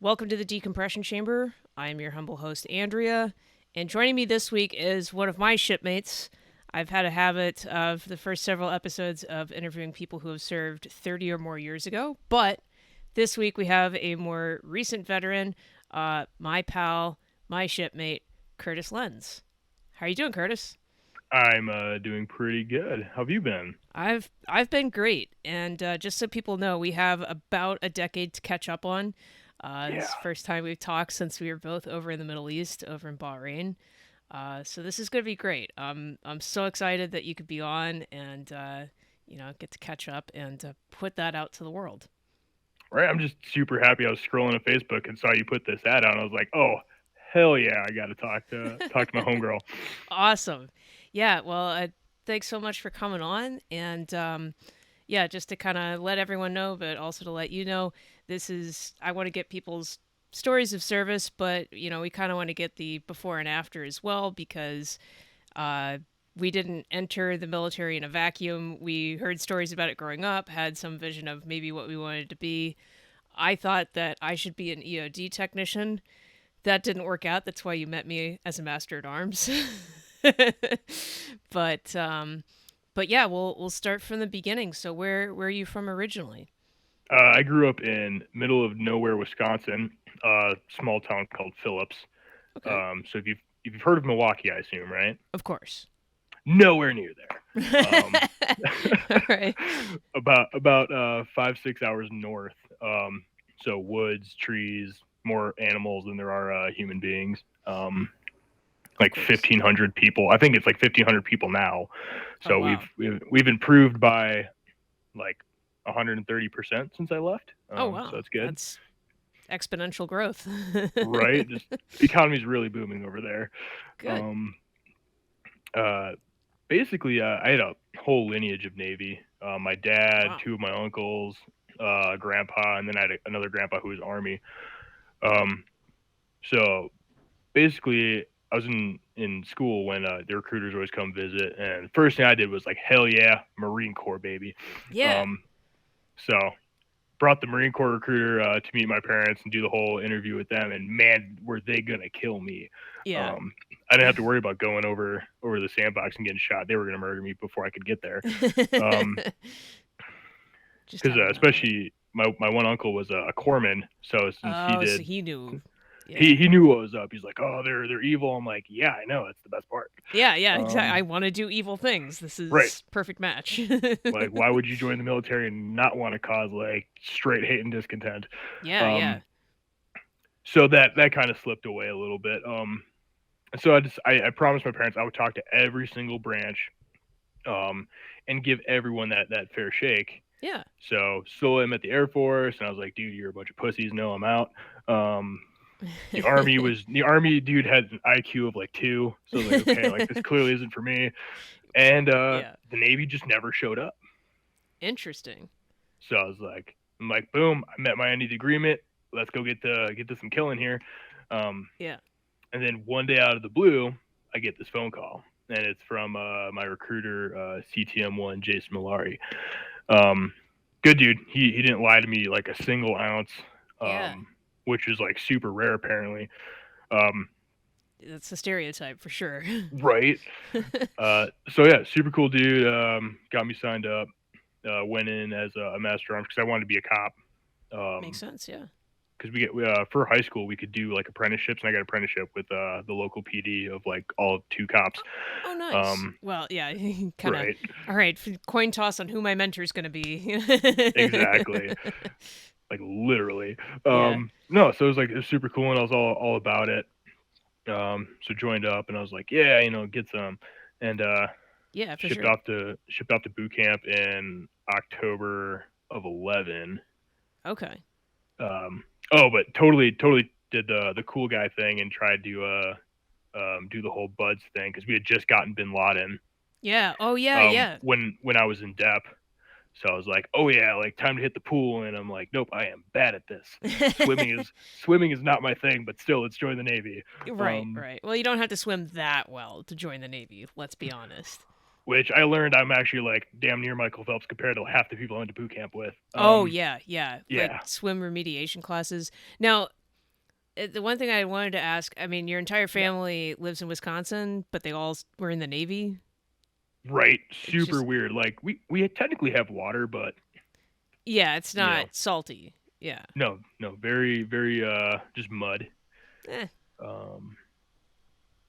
Welcome to the Decompression Chamber. I am your humble host, Andrea, and joining me this week is one of my shipmates. I've had a habit of the first several episodes of interviewing people who have served 30 or more years ago, but this week we have a more recent veteran, my pal, my shipmate, Curtis Lenz. How are you doing, Curtis? I'm doing pretty good. How have you been? I've been great, and just so people know, we have about a decade to catch up on. This Yeah. is the first time we've talked since we were both over in the Middle East, over in Bahrain. So this is going to be great. I'm so excited that you could be on and get to catch up and put that out to the world. Right. I'm just super happy. I was scrolling on Facebook and saw you put this ad out. And I was like, oh, hell yeah! I got to talk to my homegirl. Awesome. Yeah. Well, thanks so much for coming on. And yeah, just to kind of let everyone know, but also to let you know, I want to get people's stories of service, but, we kind of want to get the before and after as well because uh, we didn't enter the military in a vacuum. We heard stories about it growing up, had some vision of maybe what we wanted to be. I thought that I should be an EOD technician. That didn't work out. That's why you met me as a master at arms. but but yeah, we'll start from the beginning. So where are you from originally? I grew up in middle of nowhere, Wisconsin, small town called Phillips. Okay. So if you've heard of Milwaukee, I assume, right? Of course. Nowhere near there. All right. About 5 6 hours north. So woods, trees, more animals than there are human beings. Of Like course. 1,500 people. I think it's like 1,500 people now. Oh So we've wow. we've, we've improved by like 130% since I left. Oh So wow. that's good, That's exponential growth. right? Just the economy's really booming over there. Good. Um, uh, Basically, I had a whole lineage of Navy. My dad, Wow. two of my uncles, grandpa, and then I had another grandpa who was Army. Um, so basically, I was in school when the recruiters always come visit, and the first thing I did was like, hell yeah, Marine Corps baby. Yeah. Um, so brought the Marine Corps recruiter to meet my parents and do the whole interview with them, and man, were they gonna kill me. Yeah. Um, I didn't have to worry about going over the sandbox and getting shot. They were gonna murder me before I could get there. Um, Just because have it that way. especially my one uncle was a corpsman, so since he Oh, so did he knew. Yeah. he knew what was up. He's like, oh, they're evil. I'm like, yeah, I know. That's the best part. Yeah, yeah, exactly. I Um, want to do evil things. This right. is perfect match. Like, why would you join the military and not want to cause like straight hate and discontent? Yeah, yeah. Um, so that kind of slipped away a little bit. So I promised my parents I would talk to every single branch, um, and give everyone that fair shake. Yeah. So slowly I met the Air Force, and I was like, dude, you're a bunch of pussies. No, I'm out. Um, the army dude had an IQ of like two, so I was like, okay, like this clearly isn't for me. And Yeah. the Navy just never showed up. Interesting. So I'm like, boom, I met my end of the agreement. Let's go get to some killing here. Um, Yeah. and then one day out of the blue, I get this phone call, and it's from my recruiter, CTM1 Jason Millari. Um, Good dude. He didn't lie to me like a single ounce, Yeah. which is like super rare apparently. Um, That's a stereotype for sure. right. So yeah, super cool dude. Got me signed up. Went in as a master arms because I wanted to be a cop. Makes Um, sense, yeah. because we get for high school we could do like apprenticeships, and I got an apprenticeship with the local PD of like all of two cops. Oh, nice. Um, Well, yeah, kind of. right. All right, coin toss on who my mentor's going to be. Exactly. Like literally. Yeah. No, so it was super cool, and I was all about it. So joined up, and I was like, yeah, get some, and Yeah, for shipped sure. off to shipped off to boot camp in October of 11. Okay. Oh, but totally did the cool guy thing and tried to do the whole buds thing because we had just gotten Bin Laden Yeah. Oh, yeah, yeah. when I was in dep. So I was like, oh yeah, like time to hit the pool, and I'm like, nope, I am bad at this. Swimming is swimming is not my thing, but still, let's join the Navy. Right, Um, right. Well, you don't have to swim that well to join the Navy, let's be honest. which I learned I'm actually like damn near Michael Phelps compared to half the people I went to boot camp with. Oh, yeah, yeah. Like Yeah, swim remediation classes. Now, The one thing I wanted to ask, I mean, your entire Yeah. family lives in Wisconsin, but they all were in the Navy. Right. It's Super just, weird. Like we technically have water, but yeah, it's you not know, salty. Yeah. no, very very just mud. Eh, Um,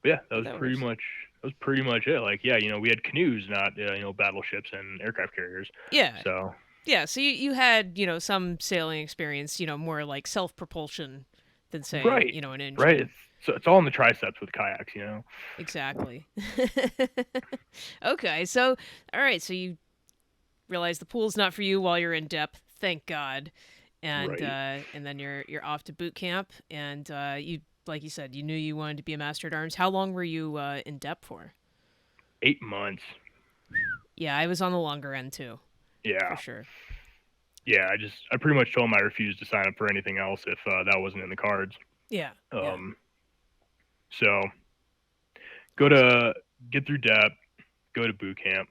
but yeah, but that works. that was pretty much it. Like yeah, we had canoes, not battleships and aircraft carriers. Yeah. So Yeah. So you had, some sailing experience, more like self propulsion than, say, right, an right. engine. It's all in the triceps with kayaks. Exactly. Okay. So, all right. So you realize the pool's not for you while you're in depth. Thank God. Right. And then you're off to boot camp, and you like you said, you knew you wanted to be a master at arms. How long were you in depth for? 8 months. Yeah, I was on the longer end too, for Yeah. sure. Yeah. I pretty much told him I refused to sign up for anything else if that wasn't in the cards. Yeah, yeah, Um, so go awesome. to get through depth, go to boot camp.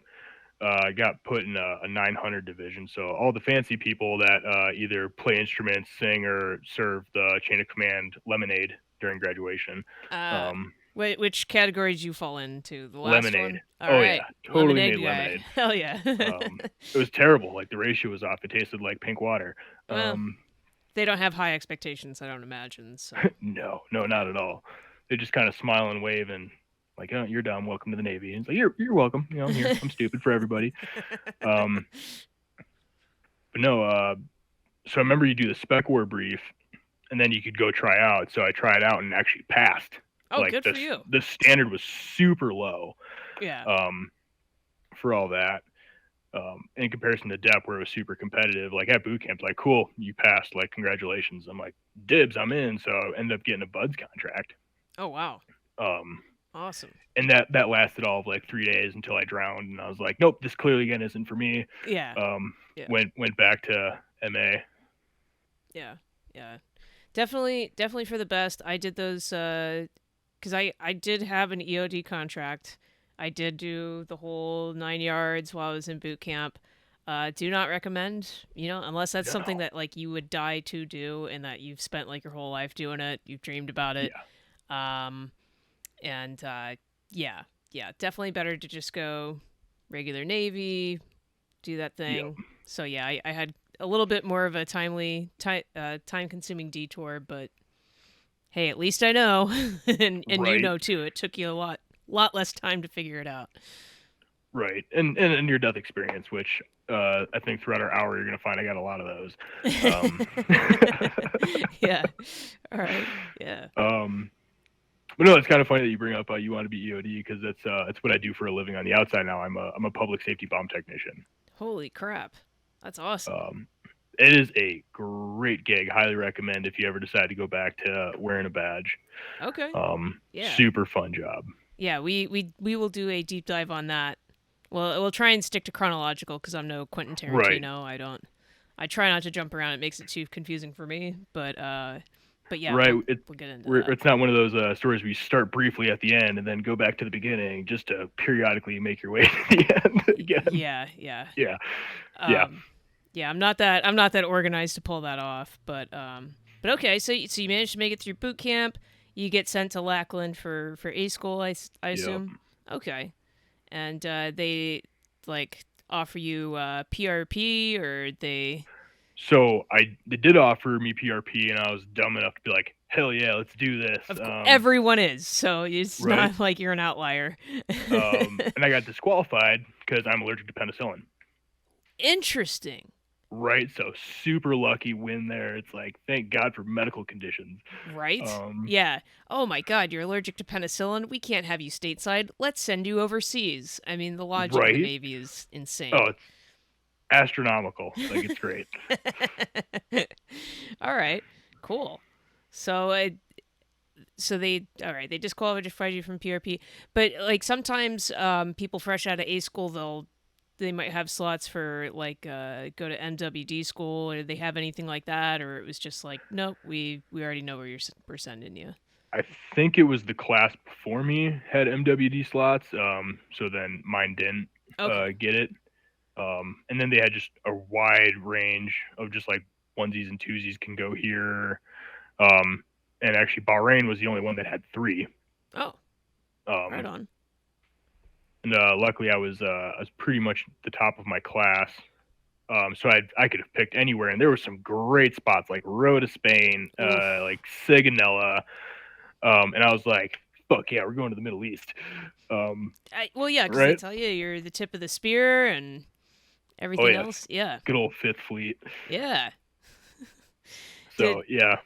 I got put in a 900 division. So all the fancy people that either play instruments, sing, or serve the chain of command lemonade during graduation. Uh, Um, which category did you fall into? The last lemonade. one. All Oh right, yeah, totally lemonade made guy. lemonade. Hell yeah. It was terrible. Like the ratio was off. It tasted like pink water. Well, Um, they don't have high expectations, I don't imagine. So no, no, yeah. not at all. They just kind of smile and wave and like, oh, you're dumb. Welcome to the Navy. And it's like, you're welcome. I'm here. I'm stupid for everybody. Um, but no, so I remember you do the spec war brief, and then you could go try out. So I tried out and actually passed. Oh, Like good for you. the standard was super low Yeah. um, for all that. In comparison to depth, where it was super competitive. Like at boot camp, like cool, you passed. Like congratulations. I'm like dibs, I'm in. So I ended up getting a buds contract. Oh wow. Um, Awesome. and that lasted all of like 3 days until I drowned, and I was like, nope, this clearly again isn't for me. Yeah. Um, Yeah. went back to MA. Yeah. Yeah. Definitely for the best. I did those cuz I did have an EOD contract. I did do the whole 9 yards while I was in boot camp. Do not recommend, unless that's something No, that like you would die to do and that you've spent like your whole life doing it, you've dreamed about it. yeah, Um and yeah. Yeah, definitely better to just go regular Navy, do that yep, thing. So yeah, I had a little bit more of a time consuming detour, but hey, at least I know, and you right, know too. It took you a lot less time to figure it out. right, and your death experience, which I think throughout our hour you're gonna find I got a lot of those. Um, Yeah. All right. Yeah. um, but no, it's kind of funny that you bring up you want to be EOD because that's what I do for a living on the outside now. I'm a public safety bomb technician. Holy crap. That's awesome. Um, it is a great gig. Highly recommend if you ever decide to go back to wearing a badge. Okay. Yeah. Super fun job. Yeah. We will do a deep dive on that. Well, we'll try and stick to chronological because I'm no Quentin Right, Tarantino. I don't. I try not to jump around. It makes it too confusing for me. But yeah, right. we'll get into that. It's not one of those stories where you start briefly at the end and then go back to the beginning just to periodically make your way to the end again. Yeah, yeah. Yeah, yeah. Um, yeah, I'm not that organized to pull that off, but okay. So you managed to make it through boot camp. You get sent to Lackland for A school. I Yep. assume. Okay, and they like offer you PRP or they. So they did offer me PRP, and I was dumb enough to be like, "Hell yeah, let's do this." Of course, everyone is. So it's Right. not like you're an outlier. And I got disqualified because I'm allergic to penicillin. Interesting. Right. So super lucky win there. It's like thank God for medical conditions. Right? Um, Yeah. Oh my god, you're allergic to penicillin? We can't have you stateside. Let's send you overseas. I mean, the logic of the right. Navy is Oh, insane. it's astronomical. Like it's great. All right. Cool. So so they all right, they disqualified you from PRP. But like sometimes people fresh out of A school they might have slots for like go to NWD school, or did they have anything like that, or it was just like nope, we already know where we're sending you. I think it was the class before me had MWD slots. So then mine didn't Okay. get it. And then they had just a wide range of just like onesies and twosies can go here. Um, and actually Bahrain was the only one that had three. Oh, right Um, on. and luckily I was pretty much the top of my class. So I could have picked anywhere, and there were some great spots like Road to Spain, Oof. like Sigonella, and I was like, "Fuck yeah, we're going to the Middle East." Well, yeah, because they Right? tell you you're the tip of the spear and Oh everything yes, else. Yeah, good old Fifth Fleet. yeah. So Did yeah,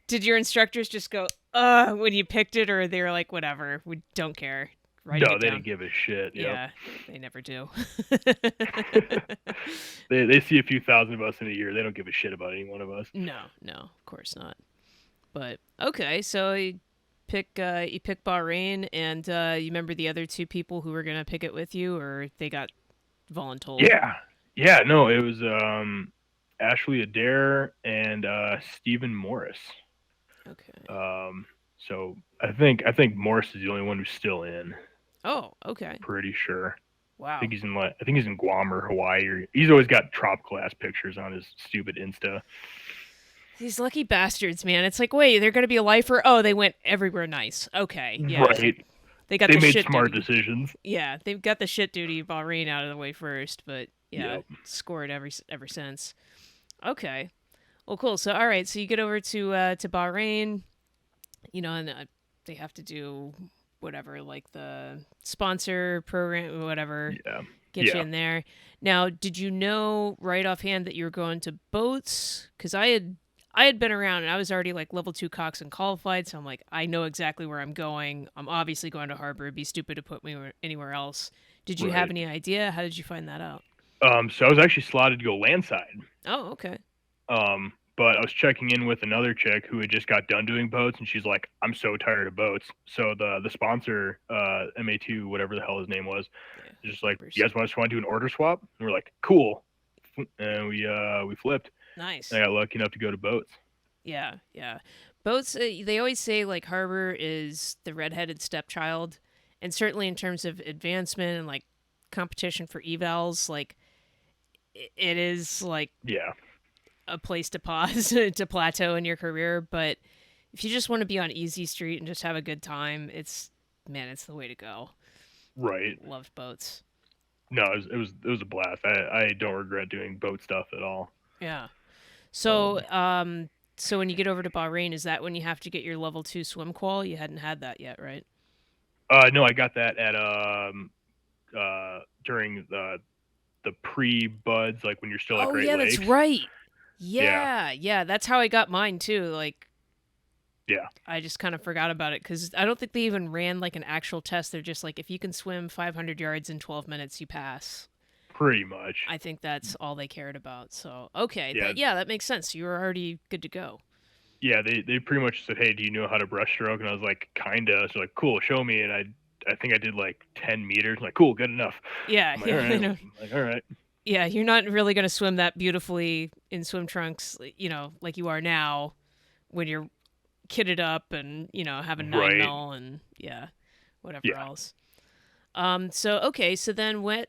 did your instructors just go, when you picked it, or they were like, whatever, we don't care, writing no, it they down? didn't give a shit. Yep. Yeah, they never do. They see a few thousand of us in a year. They don't give a shit about any one of us. No, no, of course not. But okay, so you pick Bahrain, and you remember the other two people who were gonna pick it with you, or they got voluntold? Yeah, yeah. No, it was Ashley Adair and Stephen Morris. Okay. Um, so I think Morris is the only one who's still in. Oh, okay. Pretty sure. Wow. I think he's in Guam or Hawaii. Or he's always got tropical ass pictures on his stupid Insta. These lucky bastards, man. It's like, wait, they're gonna be a lifer. Oh, they went everywhere nice. Okay, yeah. Right. They got They the made shit smart duty. decisions. Yeah, they've got the shit duty Bahrain out of the way first, but yeah, Yep. scored ever since. Okay. Well, cool. So, all right. So you get over to Bahrain, and they have to do whatever, like the sponsor program, or whatever, Yeah. get you Yeah. in there. Now, did you know right offhand that you were going to boats? Because I had been around and I was already like level 2 coxswain qualified, so I'm like, I know exactly where I'm going. I'm obviously going to harbor. It'd be stupid to put me anywhere else. Did you have Right. any idea? How did you find that out? So I was actually slotted to go landside. Oh, okay. But I was checking in with another chick who had just got done doing boats, and she's like, "I'm so tired of boats." So the sponsor, MA2, whatever the hell his name was, Yeah, is just like, "You hoppers. guys want to do an order swap?" And we're like, "Cool," and we flipped. And Nice. I got lucky enough to go to boats. Yeah, yeah. Boats, they always say like harbor is the redheaded stepchild, and certainly in terms of advancement and like competition for evals, like it is like Yeah, a place to pause to plateau in your career. But if you just want to be on easy street and just have a good time, it's the way to go. right. Loved boats. No, it was a blast. I don't regret doing boat stuff at all. Yeah. So, Um, so when you get over to Bahrain, is that when you have to get your level 2 swim qual? You hadn't had that yet, right? no, I got that at during the pre buds, like when you're still at Oh Great yeah, that's Lakes. right. Yeah, Yeah, yeah, that's how I got mine too. Like yeah, I just kind of forgot about it cuz I don't think they even ran like an actual test. They're just like if you can swim 500 yards in 12 minutes, you pass. pretty much. I think that's all they cared about. So, okay, Yeah, that makes sense. You were already good to go. yeah. They pretty much said, "Hey, do you know how to breaststroke?" And I was like, "Kinda." So like, "Cool, show me." And I think I did like 10 meters. I'm like, "Cool, good enough." Yeah, I'm like, "All yeah, right." I I'm know. like, "All right." Yeah, you're not really going to swim that beautifully in swim trunks, like you are now when you're kitted up and, have a 9 Right. mil and yeah, whatever Yeah. else. So okay, so then what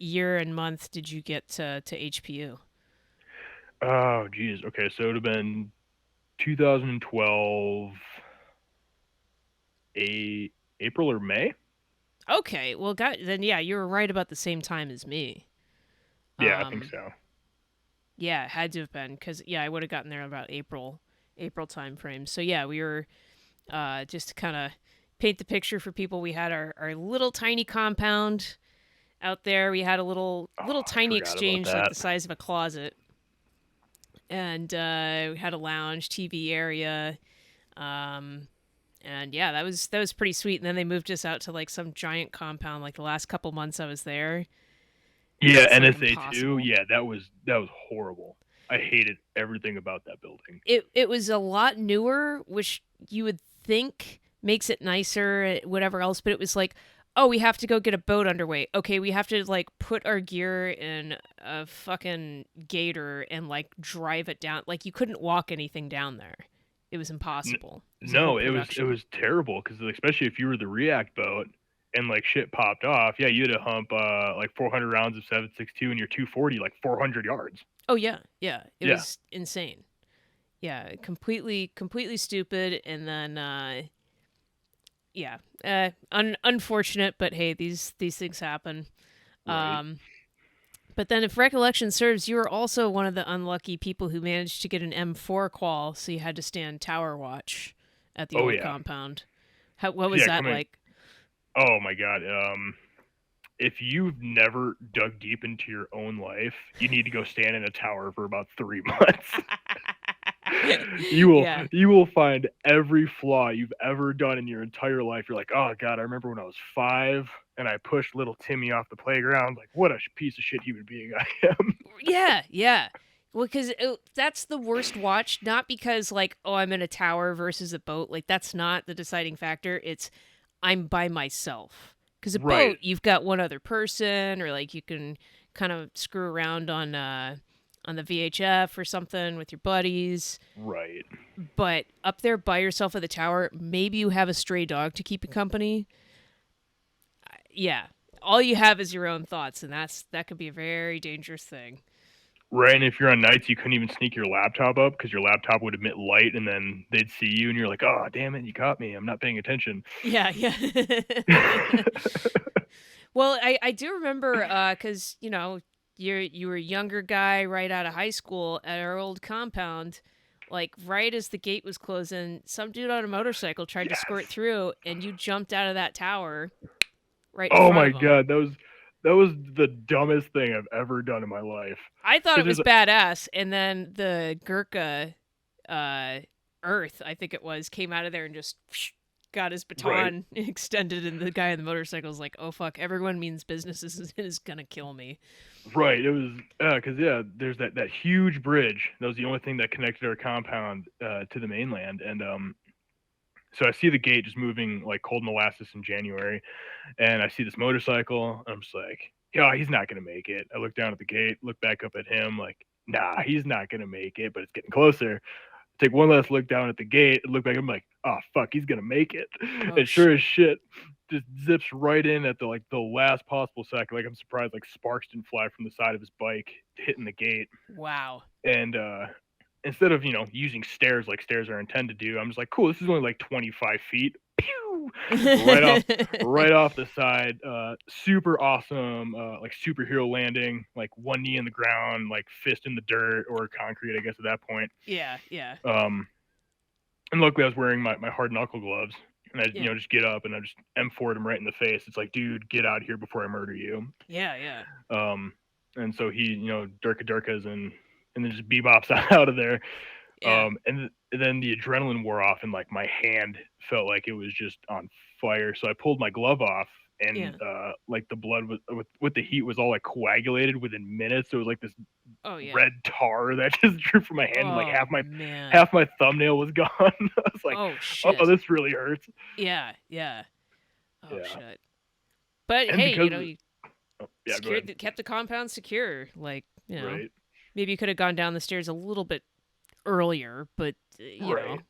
year and month did you get to HPU? Oh, geez. Okay, so it would have been 2012, a April or May. Okay, well, then yeah, you were right about the same time as me. Yeah, I think Um, so. yeah, it had to have been because yeah, I would have gotten there about April time frame. So yeah, we were just to kind of paint the picture for people. We had our little tiny compound out there. We had a Oh, little I tiny forgot about exchange like that. the size of a closet, and we had a lounge, TV area, um, and yeah, that was pretty sweet. And then they moved us out to like some giant compound. Like the last couple months I was there, and Yeah, it's like NSA two. impossible. Yeah, that was horrible. I hated everything about that building. It was a lot newer, which you would think makes it nicer, whatever else. But it was like, oh, we have to go get a boat underway. Okay, we have to like put our gear in a fucking gator and like drive it down. Like you couldn't walk anything down there. It was N- impossible. It was a whole no, it production. was terrible because especially if you were the React boat and like shit popped off. Yeah, you had to hump like 400 rounds of 7.62 and you're 240 like 400 yards. Oh yeah, yeah. It Yeah, was insane. Yeah, completely stupid, and then yeah, unfortunate, but hey, these things happen. Right. Um, but then, if recollection serves, you were also one of the unlucky people who managed to get an M4 qual, so you had to stand tower watch at the Oh old yeah. compound. What So was yeah, that coming. like? Oh my god. If you've never dug deep into your own life, you need to go stand in a tower for about 3 months. you will Yeah, you will find every flaw you've ever done in your entire life. You're like, oh god, I remember when I was 5 and I pushed little Timmy off the playground. Like, what a piece of shit human being I am. yeah. Well, because that's the worst watch, not because like, oh, I'm in a tower versus a boat. Like that's not the deciding factor. It's I'm by myself. Because a Right, boat, you've got one other person, or like you can kind of screw around on the VHF or something with your buddies. right. But up there by yourself at the tower, maybe you have a stray dog to keep you company. Yeah, all you have is your own thoughts, and that could be a very dangerous thing. Right, and if you're on nights, you couldn't even sneak your laptop up because your laptop would emit light, and then they'd see you, and you're like, "Oh, damn it, you caught me! I'm not paying attention." Yeah. Well, I do remember because you were a younger guy right out of high school at our old compound. Like right as the gate was closing, some dude on a motorcycle tried to Yes. squirt through, and you jumped out of that tower right in Oh front my of him. god, that was the dumbest thing I've ever done in my life. I thought Because it there's was a badass, and then the Gurkha, uh, Earth, I think it was, came out of there and just got his right, baton extended, and the guy on the motorcycle was like, "Oh fuck, everyone means business is gonna kill me." right. It was because yeah, there's that huge bridge. That was the only thing that connected our compound to the mainland, and so I see the gate just moving like cold molasses in January, and I see this motorcycle. And I'm just like, yeah, he's not gonna make it. I look down at the gate, look back up at him, like, nah, he's not gonna make it. But it's getting closer. Take one last look down at the gate, and look back. I'm like, oh fuck, he's gonna make it. Oh And sure as shit! shit, just zips right in at the last possible second. Like I'm surprised like sparks didn't fly from the side of his bike hitting the gate. Wow. And instead of using stairs like stairs are intended to do, I'm just like, cool, this is only like 25 feet. Pew! Right off, right off the side. Super awesome, like superhero landing. Like one knee in the ground, like fist in the dirt or concrete, I guess at that point. Yeah. Um, and luckily I was wearing my hard knuckle gloves. And I, Yeah. just get up and I just M4'd him right in the face. It's like, dude, get out here before I murder you. Yeah. Um, and so he, Durka Durkas and then just bebops out of there. Yeah. And then the adrenaline wore off, and like my hand felt like it was just on fire. So I pulled my glove off, and Yeah. like the blood was with the heat was all like coagulated within minutes. So it was like this Oh yeah. red tar that just drew from my hand. And like Oh half my man. half my thumbnail was gone. I was like, Oh oh, shit. this really hurts. Yeah. Oh Yeah, shit. But and hey, because you yeah, go ahead. kept the compound secure. Like Right, maybe you could have gone down the stairs a little bit earlier, but right,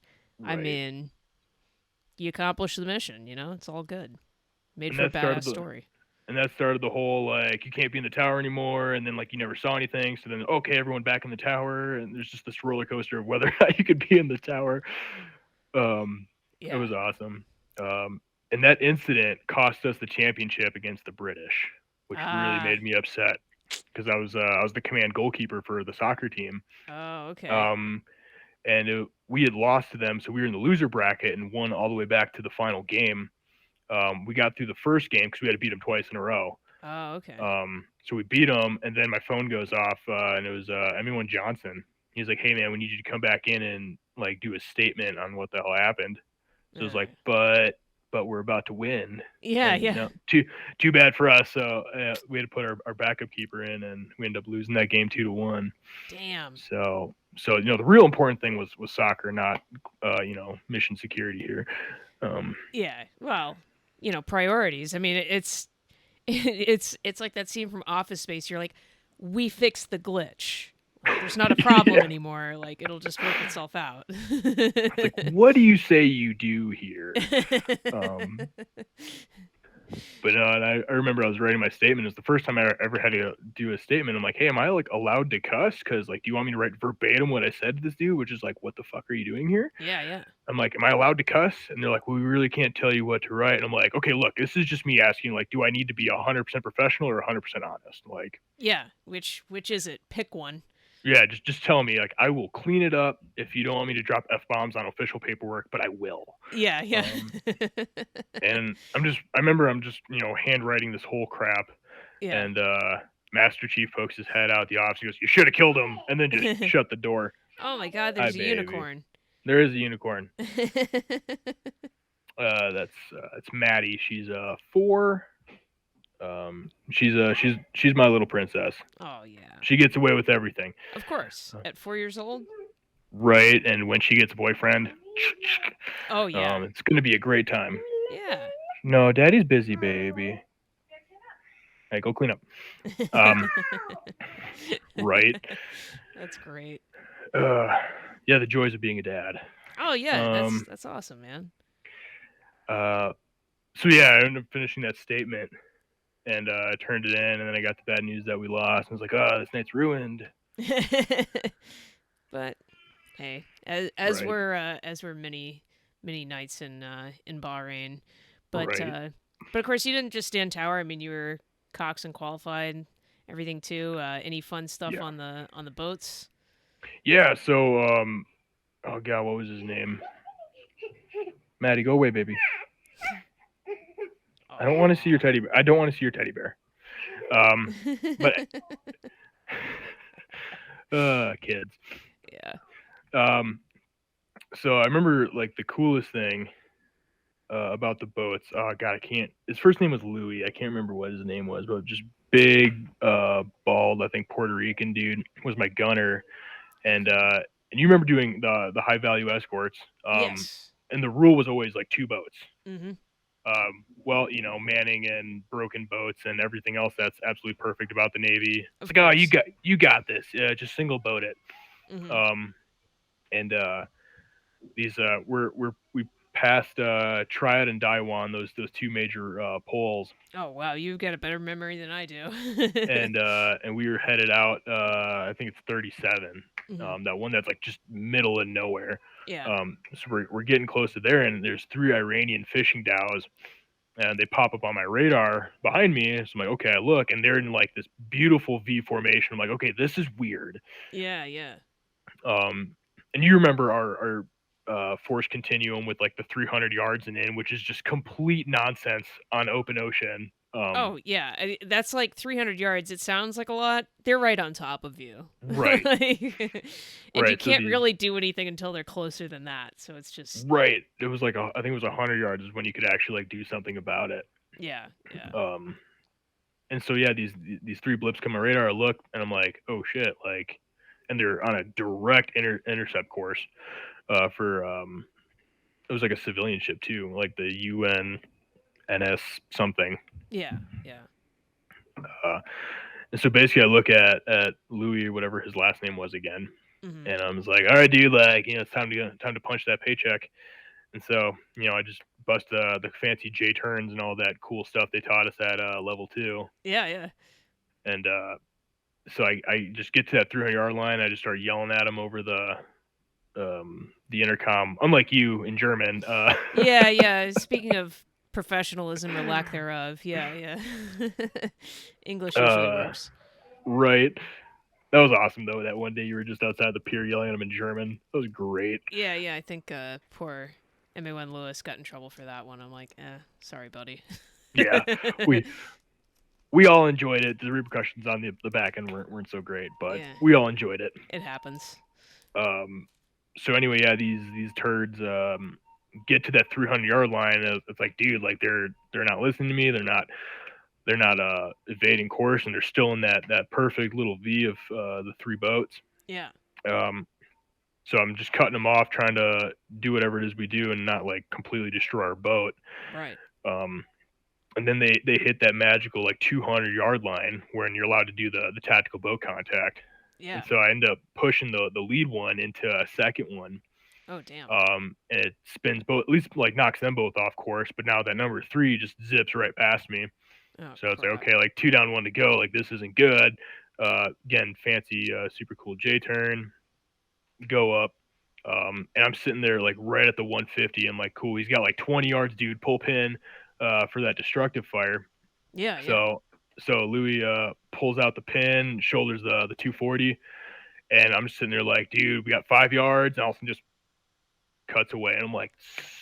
I right. mean, you accomplished the mission. It's all good. Made And for a that badass started the story. and that started the whole like you can't be in the tower anymore, and then like you never saw anything. So then okay, everyone back in the tower, and there's just this roller coaster of whether or not you could be in the tower. It Yeah. was awesome. And that incident cost us the championship against the British, which really Ah. made me upset because I was the command goalkeeper for the soccer team. Oh, okay. Um, and we had lost to them, so we were in the loser bracket and won all the way back to the final game. We got through the first game because we had to beat them twice in a row. Oh, okay. So we beat them, and then my phone goes off, and it was Emmy Johnson. He's like, "Hey man, we need you to come back in and like do a statement on what the hell happened." All So it's like, right. but we're about to win, and Yeah. no, too bad for us. So we had to put our backup keeper in, and we ended up losing that game 2-1. Damn. So the real important thing was soccer, not mission security here. Um, Yeah. Well, priorities. I mean, it's like that scene from Office Space. You're like, we fixed the glitch. Like, there's not a problem yeah, anymore. Like, it'll just work itself out. it's like, what do you say you do here? Um, But and I remember I was writing my statement. It's the first time I ever had to do a statement. I'm like, hey, am I like allowed to cuss? Because like, do you want me to write verbatim what I said to this dude? Which is like, what the fuck are you doing here? Yeah, yeah. I'm like, am I allowed to cuss? And they're like, well, we really can't tell you what to write. And I'm like, okay, look, this is just me asking, like, do I need to be 100% professional or 100% honest? Like, Yeah, which is it? Pick one. yeah, just tell me. Like, I will clean it up if you don't want me to drop f bombs on official paperwork, but I will. Yeah, yeah. Um, and I remember I'm just handwriting this whole crap, Yeah. and Master Chief pokes his head out the office. He goes, "You should have killed him," and then just shut the door. Oh my god, Hi, there's a baby. unicorn. There is a unicorn. That's Maddie. She's 4. She's my little princess. Oh yeah. She gets away with everything. Of course. At 4 years old? Right, and when she gets a boyfriend, Oh yeah. it's gonna be a great time. Yeah. No, Daddy's busy, baby. Hey, go clean up. Um, right. That's great. Uh, yeah, the joys of being a dad. Oh yeah, Um, that's awesome, man. uh, so yeah, I ended up finishing that statement, and I turned it in, and then I got the bad news that we lost. And I was like, oh, this night's ruined. But hey, Right, as we're many nights in Bahrain, right. but of course you didn't just stand tower. I mean, you were coxswain qualified, everything too. Any fun stuff Yeah, on the boats? yeah. So, oh god, what was his name? Maddie, go away, baby. I don't want to see your teddy bear. I don't want to see your teddy bear. But kids. Yeah. Um, so I remember like the coolest thing about the boats. Oh god, I can't. His first name was Louis. I can't remember what his name was, but just big, bald. I think Puerto Rican dude was my gunner, and you remember doing the high value escorts. Yes. And the rule was always like 2 boats. Mhm. Well, manning and broken boats and everything else that's absolutely perfect about the Navy. It's Of like, oh, course. you got this. Just single boat it. Mhm. Um, and these we passed Triad and Daiwan, those 2 major poles, Oh wow, you've got a better memory than I do. and we were headed out. I think it's 37. Mhm. That one that's like just middle of nowhere. Yeah. So we're getting close to there, and there's 3 Iranian fishing dhows, and they pop up on my radar behind me. So I'm like, okay, I look, and they're in like this beautiful V formation. I'm like, okay, this is weird. Yeah, yeah. Um, and you remember our force continuum with like the 300 yards and in, which is just complete nonsense on open ocean. Oh, yeah. That's like 300 yards. It sounds like a lot. They're right on top of you. Right, Like, and you right. So can't these really do anything until they're closer than that. So it's just, right. It was like I think it was 100 yards is when you could actually like do something about it. yeah, yeah. Um, and so yeah, these 3 blips come on my radar. I look and I'm like, oh shit, like, and they're on a direct intercept course for it was like a civilian ship too, like the UNNS something. Yeah, yeah. Uh, and so basically, I look at Louis, whatever his last name was again, Hmm. and I was like, all right, dude, like it's time to punch that paycheck. And so I just bust the fancy J turns and all that cool stuff they taught us at level 2, Yeah, yeah. and so I just get to that 300-yard line. I just start yelling at him over the intercom. Unlike you in German, Yeah, yeah. Speaking of professionalism or lack thereof, yeah, yeah. English usually uh, works. right. That was awesome though. That one day you were just outside the pier yelling at him in German. That was great. Yeah, yeah. I think poor MA1 Lewis got in trouble for that one. I'm like, sorry, buddy. Yeah, we we all enjoyed it. The repercussions on the back end weren't so great, but Yeah, we all enjoyed it. it happens. Um, so anyway, yeah, these turds get to that 300-yard line. It's like, dude, like they're not listening to me. They're not evading course, and they're still in that perfect little V of the 3 boats. Yeah, Um, so I'm just cutting them off, trying to do whatever it is we do, and not like completely destroy our boat. right. Um, and then they hit that magical like 200-yard line when you're allowed to do the tactical boat contact. And Yeah. so I end up pushing the lead one into a second one, Oh, damn. And it spins both, at least like knocks them both off course. But now that number three just zips right past me. Oh, So it's like, crap. okay, like two down, one to go. Like this isn't good. Again, fancy, super cool J turn, go up. And I'm sitting there like right at the 150. I'm like, cool. He's got like 20 yards, dude. Pull pin for that destructive fire. Yeah, yeah. So Louis pulls out the pin, shoulders the 240, and I'm just sitting there like, dude, we got 5 yards, and all of a sudden just cuts away, and I'm like,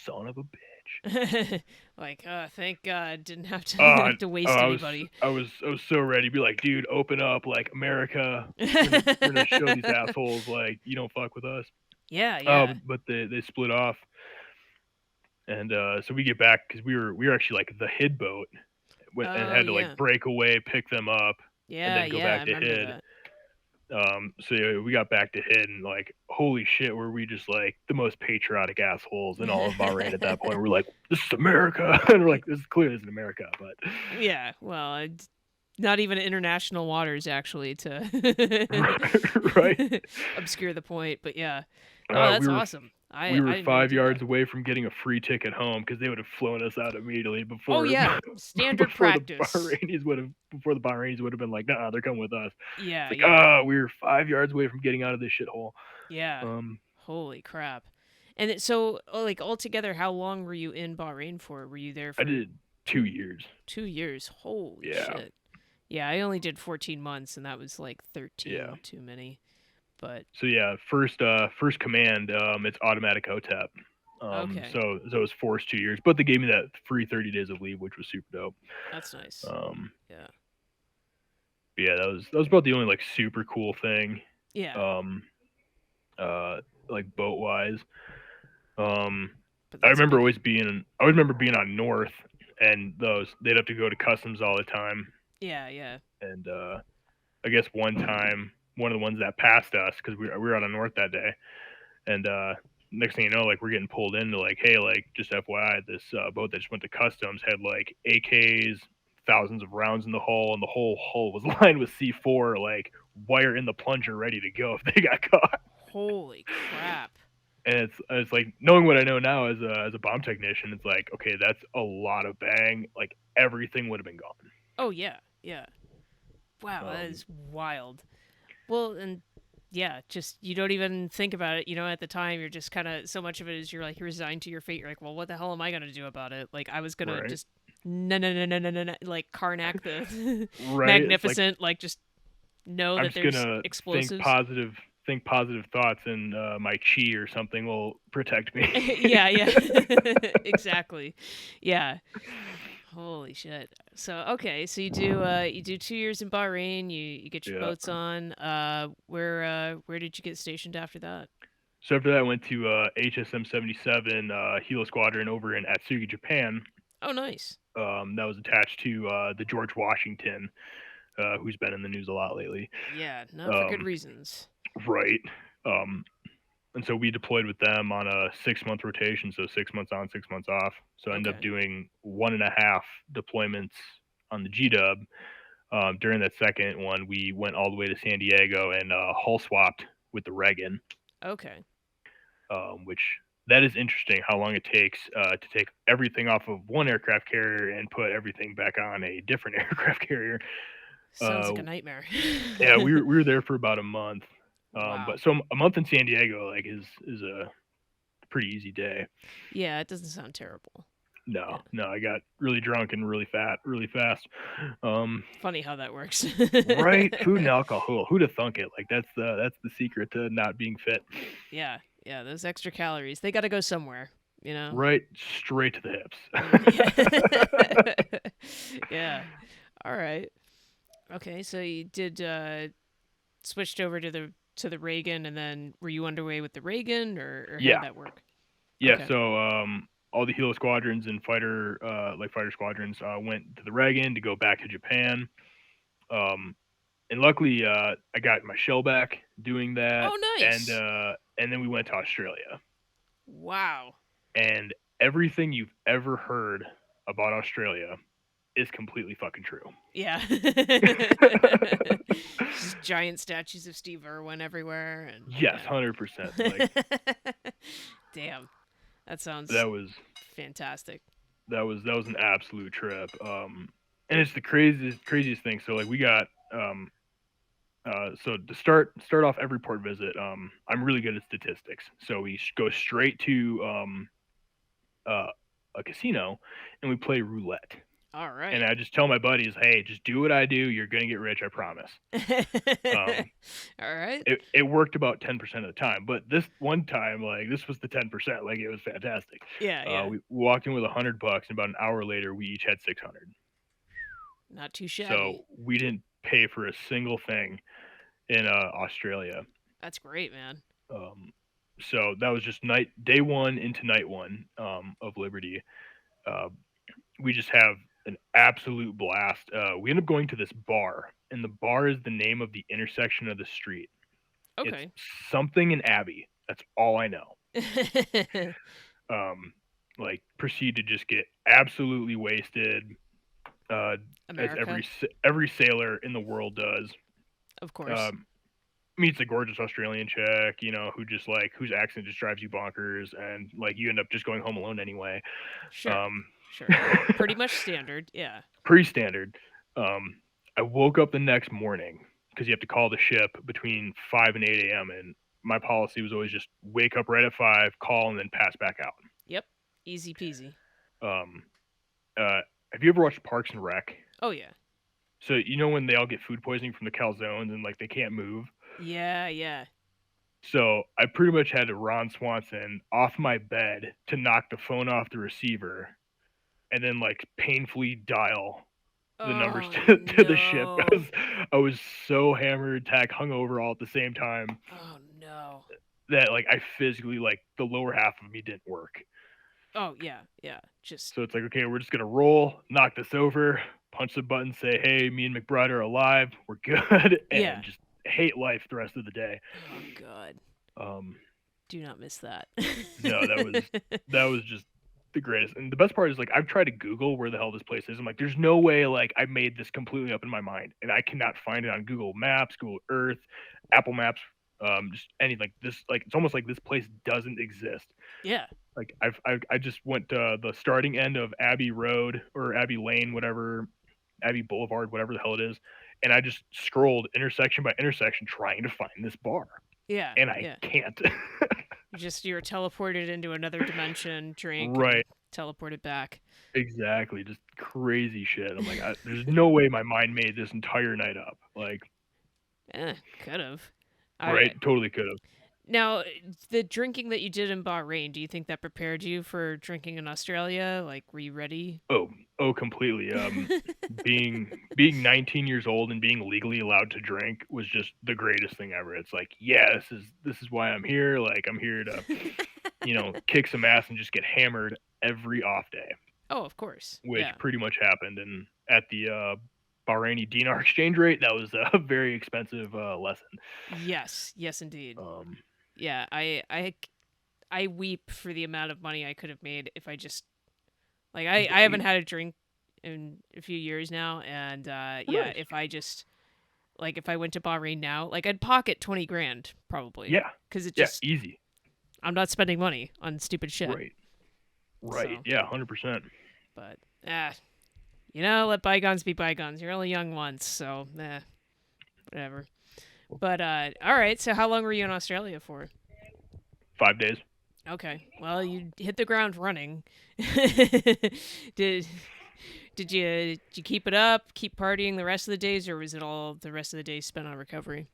son of a bitch. Like, thank God, didn't have to Uh, have to waste I was anybody. I was so ready to be like, dude, open up, like America. We're gonna show these assholes like you don't fuck with us. Yeah, yeah. But they split off, and so we get back because we were actually like the Hid boat, and Oh, had to like yeah. break away, pick them up, and Yeah, then go yeah, I back to remember Hid. that. So yeah, we got back to Hid, and like, holy shit, were we just like the most patriotic assholes in all of Bahrain at that point? We're like, this is America, and we're like, this is clearly isn't America, but Yeah, well, not even international waters actually to right. obscure the point, but yeah. Oh, that's We were awesome. I we I were didn't know you five did that. yards away from getting a free ticket home because they would have flown us out immediately Oh before yeah, standard before the practice. Bahrainis would have been like, nah, they're coming with us. It's Yeah, like, yeah. we were 5 yards away from getting out of this shithole. Yeah. Um, Holy crap. And so, like, altogether, how long were you in Bahrain for? Were you there I for did 2 years. 2 years? Holy Yeah, shit. Yeah, I only did 14 months, and that was like yeah. 13 too many. But So yeah, first command, it's automatic OTAP. okay, So it was forced 2 years, but they gave me that free 30 days of leave, which was super dope. that's nice. Um, Yeah. but yeah, that was about the only like super cool thing. Yeah. Um, like boat wise. Um, But I that's a remember big. always being I remember being on North, and those they'd have to go to customs all the time, Yeah, yeah. and I guess one time one of the ones that passed us because we were out on North that day. And next thing you know, like we're getting pulled into like, hey, like just FYI, this boat that just went to customs had like AKs, thousands of rounds in the hull, and the whole hull was lined with C4, like wire in the plunger, ready to go if they got caught. Holy crap. And it's like knowing what I know now as a bomb technician, it's like okay, that's a lot of bang. Like everything would have been gone. Oh, yeah. Yeah. Wow, that Um, is wild. Well, and yeah, just you don't even think about it. At the time, you're just kind of so much of it is you're like you're resigned to your fate. You're like, well, what the hell am I gonna do about it? Like, I was gonna right, just no, no, no, no, no, no, no, like Karnak the right. It's like Magnificent, like just know I'm that just there's gonna explosives. think positive thoughts, and my chi or something will protect me. Yeah, yeah, exactly. Yeah. Holy shit. So okay, so you do 2 years in Bahrain. You get your Yeah. boats on. Where did you get stationed after that? So after that, I went to HSM 77 Hilo Squadron over in Atsugi, Japan. Oh, nice. That was attached to the George Washington, who's been in the news a lot lately. Yeah, not for good Um, reasons. right. Um, and so we deployed with them on a 6 month rotation, so 6 months on, 6 months off. So I ended up Okay. doing one and a half deployments on the G Dub. During that second one, we went all the way to San Diego and hull swapped with the Reagan, Okay. which that is interesting how long it takes to take everything off of one aircraft carrier and put everything back on a different aircraft carrier. Sounds Uh, like a nightmare. yeah, we were there for about a month, Wow. but so a month in San Diego like is a pretty easy day. Yeah, it doesn't sound terrible. No, Yeah. no, I got really drunk and really fat really fast. Um, Funny how that works. right, food and alcohol. Who'd have thunk it? Like that's the secret to not being fit. Yeah. Yeah, those extra calories, they got to go somewhere, you know? Right, straight to the hips. Yeah. Yeah. All right. Okay, so you did switched over to the Reagan, and then were you underway with the Reagan, or how did Yeah, that work? yeah. Okay. So all the Hilo squadrons and fighter squadrons went to the Reagan to go back to Japan. Um, and luckily, I got my shell back doing that, Oh, and nice. then we went to Australia. Wow. And everything you've ever heard about Australia, is completely fucking true. Yeah. Just giant statues of Steve Irwin everywhere, and Yes, yeah. 100%. Like Damn, that sounds that was fantastic. that was an absolute trip. And it's the craziest thing. So like we got so to start off every port visit, I'm really good at statistics. So we go straight to uh, a casino and we play roulette. All And right. I just tell my buddies, hey, just do what I do. You're gonna get rich, I promise. Um, All right. it worked about 10% of the time, but this one time, like this was the 10%. Like it was fantastic. Yeah, yeah. We walked in with $100, and about an hour later, we each had 600. Not too So shabby. we didn't pay for a single thing in Australia. That's great, man. Um, so that was just night day one into night one of Liberty. Uh, we just have an absolute blast. We end up going to this bar, and the bar is the name of the intersection of the street. It's Okay. something in Abbey. That's all I know. Um, like proceed to just get absolutely wasted, uh, as America, every sailor in the world does. of course. Um, Meets a gorgeous Australian chick, who just like whose accent just drives you bonkers, and like you end up just going home alone anyway. Sure. Um, Sure. Pretty much standard. Yeah. Pretty standard. Um, I woke up the next morning because you have to call the ship between 5 and 8 a.m. and my policy was always just wake up right at 5, call, and then pass back out. Yep. Easy peasy. Um, have you ever watched Parks and Rec? Oh yeah. So you know when they all get food poisoning from the calzones and like they can't move. Yeah, yeah. So I pretty much had to Ron Swanson off my bed to knock the phone off the receiver and then like painfully dial the numbers Oh to the ship. no. I was so hammered, tack, hungover all at the same time Oh no. that like I physically like the lower half of me didn't work. Oh yeah, yeah. Just So it's like, okay, we're just gonna roll, knock this over, punch the button, say, hey, me and McBride are alive, we're good, yeah. and just hate life the rest of the day. Oh god. Um, Do not miss that. no, that was just the greatest. And the best part is like I've tried to Google where the hell this place is. I'm like, there's no way like I made this completely up in my mind, and I cannot find it on Google Maps, Google Earth, Apple Maps, just anything like this. Like it's almost like this place doesn't exist. yeah. Like I just went to the starting end of Abbey Road or Abbey Lane, whatever, Abbey Boulevard, whatever the hell it is, and I just scrolled intersection by intersection trying to find this bar, Yeah. and I Yeah. can't. You're teleported into another dimension, drink and Right. teleported back. Exactly, just crazy shit. I'm like, there's no way my mind made this entire night up. Like, Could have. I right? Totally could have. Now, the drinking that you did in Bahrain, do you think that prepared you for drinking in Australia? Like, were you ready? Oh, oh, completely. Being 19 years old and being legally allowed to drink was just the greatest thing ever. It's like, yeah, this is why I'm here. Like, I'm here to, kick some ass and just get hammered every off day, Oh, of course. which Yeah. pretty much happened. And at the Bahraini dinar exchange rate, that was a very expensive lesson. Yes. Yes, indeed. Um, Yeah. I weep for the amount of money I could have made if I just like I haven't had a drink in a few years now, and yeah, nice. if I just like if I went to Bahrain now, like I'd pocket 20 grand probably Yeah, because it yeah, just easy. I'm not spending money on stupid shit. Right. Right. So, Yeah, 100%. but let bygones be bygones. You're only young once, so whatever. But all right. So how long were you in Australia for? 5 days. Okay. Well, you hit the ground running. did did you keep it up? Keep partying the rest of the days, or was it all the rest of the days spent on recovery?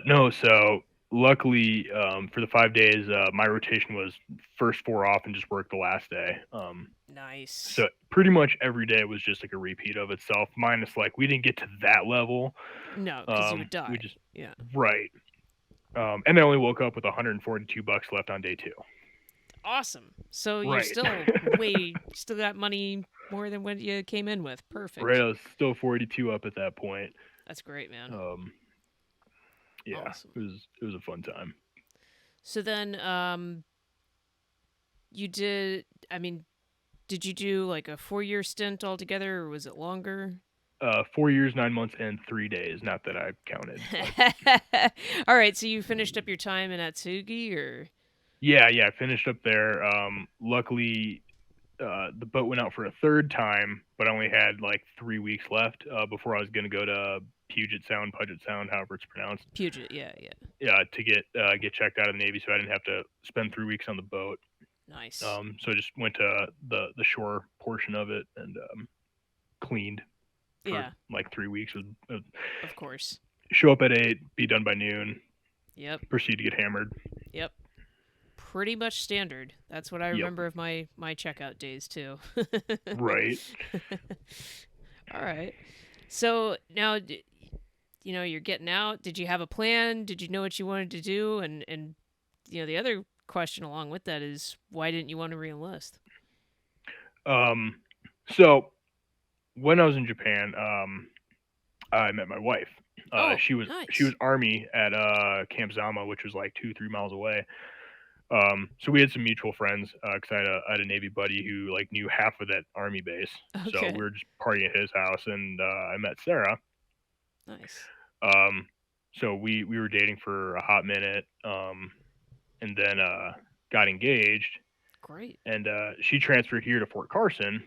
No, so luckily, for the 5 days, my rotation was first 4 off and just work the last day. Nice. So pretty much every day was just like a repeat of itself, minus like we didn't get to that level. No, because you would We die. just Yeah. right. And I only woke up with $142 left on day 2. Awesome. So you're Right. still got money more than what you came in with. Right, Perfect. I was still 42 up at that point. That's great, man. Um, yeah, Awesome. it was a fun time. So then, you did. I mean, Did you do like a 4-year stint altogether, or was it longer? 4 years, 9 months, and 3 days. Not that I counted, but All right, so you finished up your time in Atsugi, or yeah, I finished up there. Luckily, the boat went out for a third time, but I only had like 3 weeks left before I was going to go to Puget Sound, however it's pronounced. Puget? Yeah, yeah. Yeah, to get checked out of the Navy, so I didn't have to spend 3 weeks on the boat. Nice. So I just went to the shore portion of it and cleaned for Yeah, like 3 weeks. of course. Show up at 8, be done by noon, Yep, proceed to get hammered. yep. Pretty much standard. That's what I Yep, remember of my checkout days too. right. All right. So now, you're getting out. Did you have a plan? Did you know what you wanted to do? And the other question along with that is, why didn't you want to reenlist? Um, so when I was in Japan, I met my wife. Oh, She was nice. Army at Camp Zama, which was like 2-3 miles away. So we had some mutual friends because I had a Navy buddy who like knew half of that Army base. So we Okay. were just partying at his house, and I met Sarah. Nice. Um, so we were dating for a hot minute, and then got engaged, Great. and she transferred here to Fort Carson.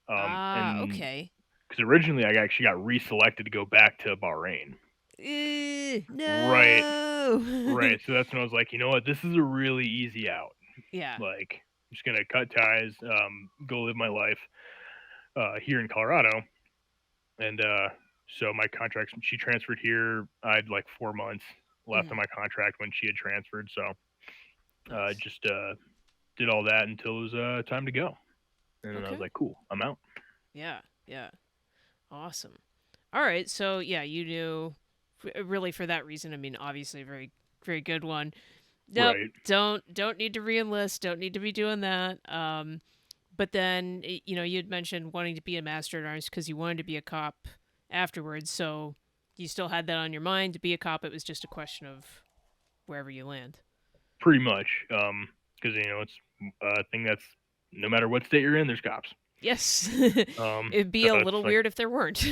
Ah, And okay. because originally I actually got reselected to go back to Bahrain. Right, No. right. So that's when I was like, you know what, this is a really easy out. Yeah. Like, I'm just gonna cut ties, go live my life here in Colorado, and so my contract. She transferred here. I had like 4 months left on Hmm. my contract when she had transferred. So Nice. just did all that until it was time to go, and then I was Okay. like, cool, I'm out. Yeah. Yeah. Awesome. All right. So yeah, you knew really for that reason. I mean, obviously, a very very good one. Nope. Right. Don't need to reenlist. Don't need to be doing that. But then you'd mentioned wanting to be a master at arms because you wanted to be a cop afterwards. So you still had that on your mind to be a cop. It was just a question of wherever you land. Pretty much, because it's a thing that's no matter what state you're in, there's cops. Yes. It'd be So a it's little like weird if there weren't.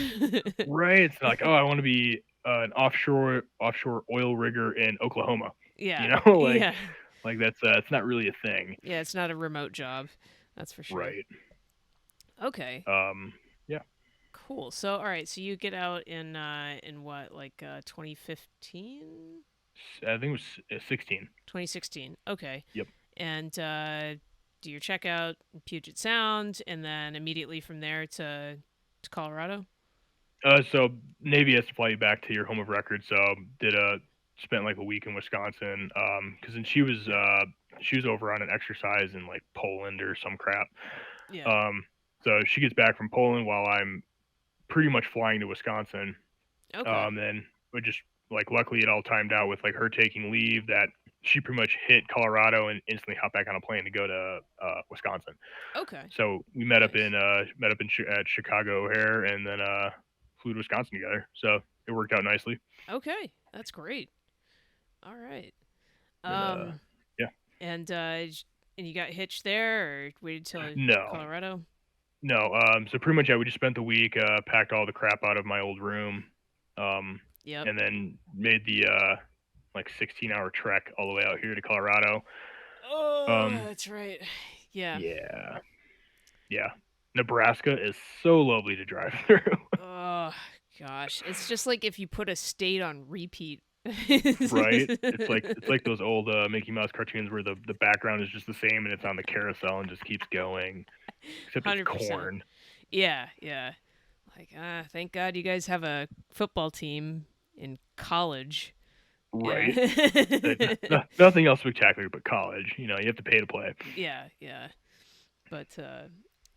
right. It's like, oh, I want to be an offshore oil rigger in Oklahoma. You Yeah. know, Yeah. like that's it's not really a thing. Yeah, it's not a remote job. That's for sure. Right. Okay. Yeah. Cool. So all right, so you get out in what, like 2015? I think it was 16. 2016. Okay. Yep. And do your checkout in Puget Sound and then immediately from there to Colorado? So Navy has to fly you back to your home of record. So did a spent like a week in Wisconsin. Because then she was over on an exercise in like Poland or some crap. Yeah. Um, so she gets back from Poland while I'm pretty much flying to Wisconsin. Okay. Then we just like luckily it all timed out with like her taking leave that she pretty much hit Colorado and instantly hopped back on a plane to go to Wisconsin. Okay. So we Nice. met up at Chicago O'Hare and then flew to Wisconsin together. So it worked out nicely. Okay. That's great. All right. And Um yeah, and you got hitched there or waited till no, Colorado? no. So pretty much yeah, we just spent the week, packed all the crap out of my old room, um, Yep. and then made the like 16-hour trek all the way out here to Colorado. Oh, Um, that's right. Yeah. yeah, yeah. Nebraska is so lovely to drive through. Oh gosh, it's just like if you put a state on repeat. Right? It's like those old Mickey Mouse cartoons where the background is just the same and it's on the carousel and just keeps going, except it's 100%. corn. Yeah, yeah. Like, thank God you guys have a football team in college. Yeah. Right? Nothing else spectacular but college. You have to pay to play. Yeah, yeah. But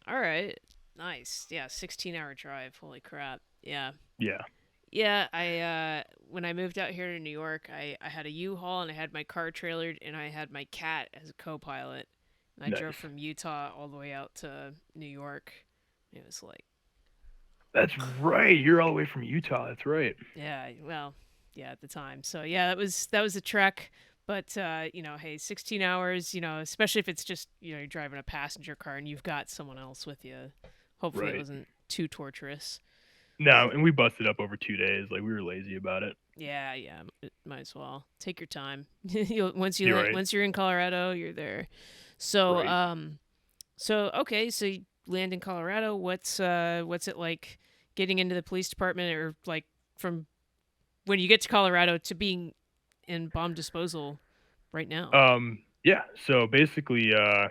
all right. Nice. Yeah, 16-hour drive. Holy crap. Yeah. Yeah, Yeah, I when I moved out here to New York, I had a U-Haul and I had my car trailered and I had my cat as a co-pilot. And I drove nice. from Utah all the way out to New York. It was like, That's right. You're all the way from Utah. That's right. yeah, well, yeah, at the time. So yeah, that was a trek, But hey, 16 hours, especially if it's just, you're driving a passenger car and you've got someone else with you. Hopefully it Right. wasn't too torturous. No, and we busted up over 2 days. Like we were lazy about it. Yeah, yeah, might as well take your time. You'll, You're right. once you're in Colorado, you're there. So, Right. okay, so you land in Colorado. What's it like getting into the police department, or like from when you get to Colorado to being in bomb disposal right now? Yeah. So basically, I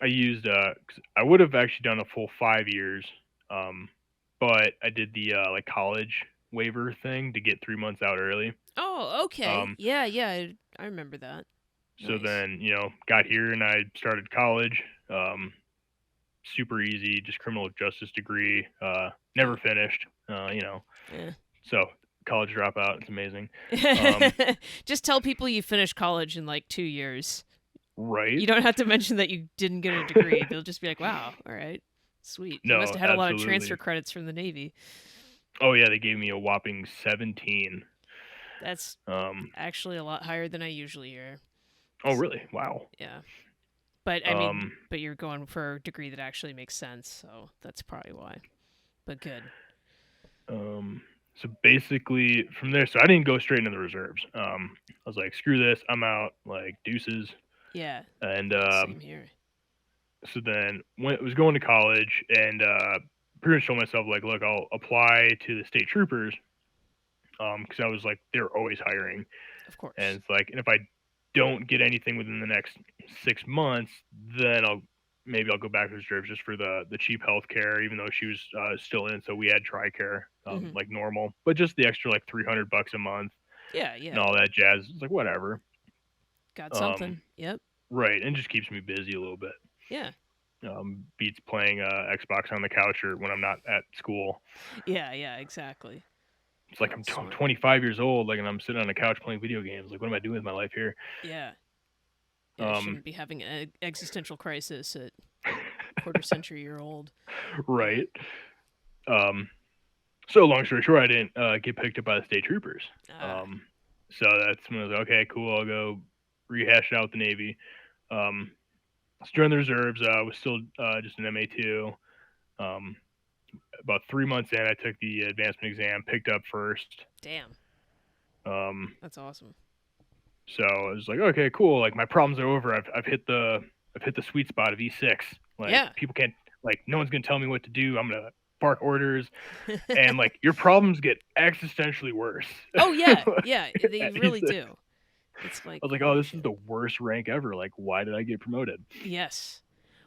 used 'cause I would have actually done a full 5 years, um, but I did the like college waiver thing to get 3 months out early. Oh, okay. Um, Yeah, yeah, I remember that. so Nice. then got here and I started college. Super easy, just criminal justice degree. Never Oh, finished. yeah. So college dropout. It's amazing. Um, Just tell people you finished college in like 2 years. right. You don't have to mention that you didn't get a degree. They'll just be like, "Wow, all right, sweet. You must No, have had a lot of transfer absolutely. credits from the Navy." Oh yeah, they gave me a whopping 17. That's Um, actually a lot higher than I usually hear. oh So, really? Wow. yeah. But I mean, Um, but you're going for a degree that actually makes sense, so that's probably why. But good. so basically from there, so I didn't go straight into the reserves. I was like, screw this, I'm out, like deuces. Yeah. And Yeah, same here. so then when I was going to college and pretty much told myself like, look, I'll apply to the state troopers because I was like, they're always hiring. Of And course. it's like, and if I don't get anything within the next 6 months, then I'll go back to reserves just for the cheap health care, even though she was still in. So we had TRICARE Mhm. like normal, but just the extra like $300 a month Yeah, and yeah. all that jazz. It's like whatever. Got Um, something. Yep. right, and just keeps me busy a little bit. Yeah. Beats playing Xbox on the couch or when I'm not at school. Yeah, yeah, exactly. It's like I'm Smart. 25 years old, like, and I'm sitting on the couch playing video games. Like, what am I doing with my life here? Yeah. Yeah, I Um, shouldn't be having an existential crisis at quarter century year old. Yeah. right. Um, so long story short, I didn't get picked up by the state troopers. Ah. Um, so that's when I was like, okay, cool. I'll go rehash it out with the Navy. Um, so during the reserves, I was still just an MA2. Um, about 3 months in, I took the advancement exam, picked up first. Damn. Um, That's awesome. so I was like, okay, cool. Like my problems are over. I've hit the sweet spot of E6. Like Yeah. people can't like no one's gonna tell me what to do. I'm gonna bark orders, and like your problems get existentially worse. Oh yeah. Yeah, they At really E6. do. It's like, I was like, oh, holy this is shit. the worst rank ever. Like, why did I get promoted? Yes.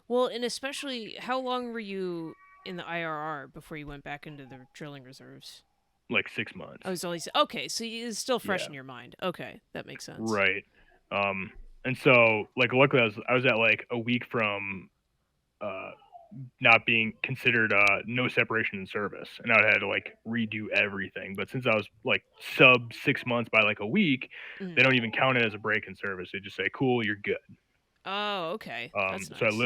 Well, and especially, how long were you in the IRR before you went back into the drilling reserves? Like 6 months. I was always okay, so it's still fresh Yeah. in your mind. Okay, that makes sense. Right. Um, and so like luckily I was at like a week from uh not being considered no separation in service, and I had to like redo everything. But since I was like sub 6 months by like a week, they Mhm. don't even count it as a break in service. They just say, "Cool, you're good." Oh, okay, that's So I nice.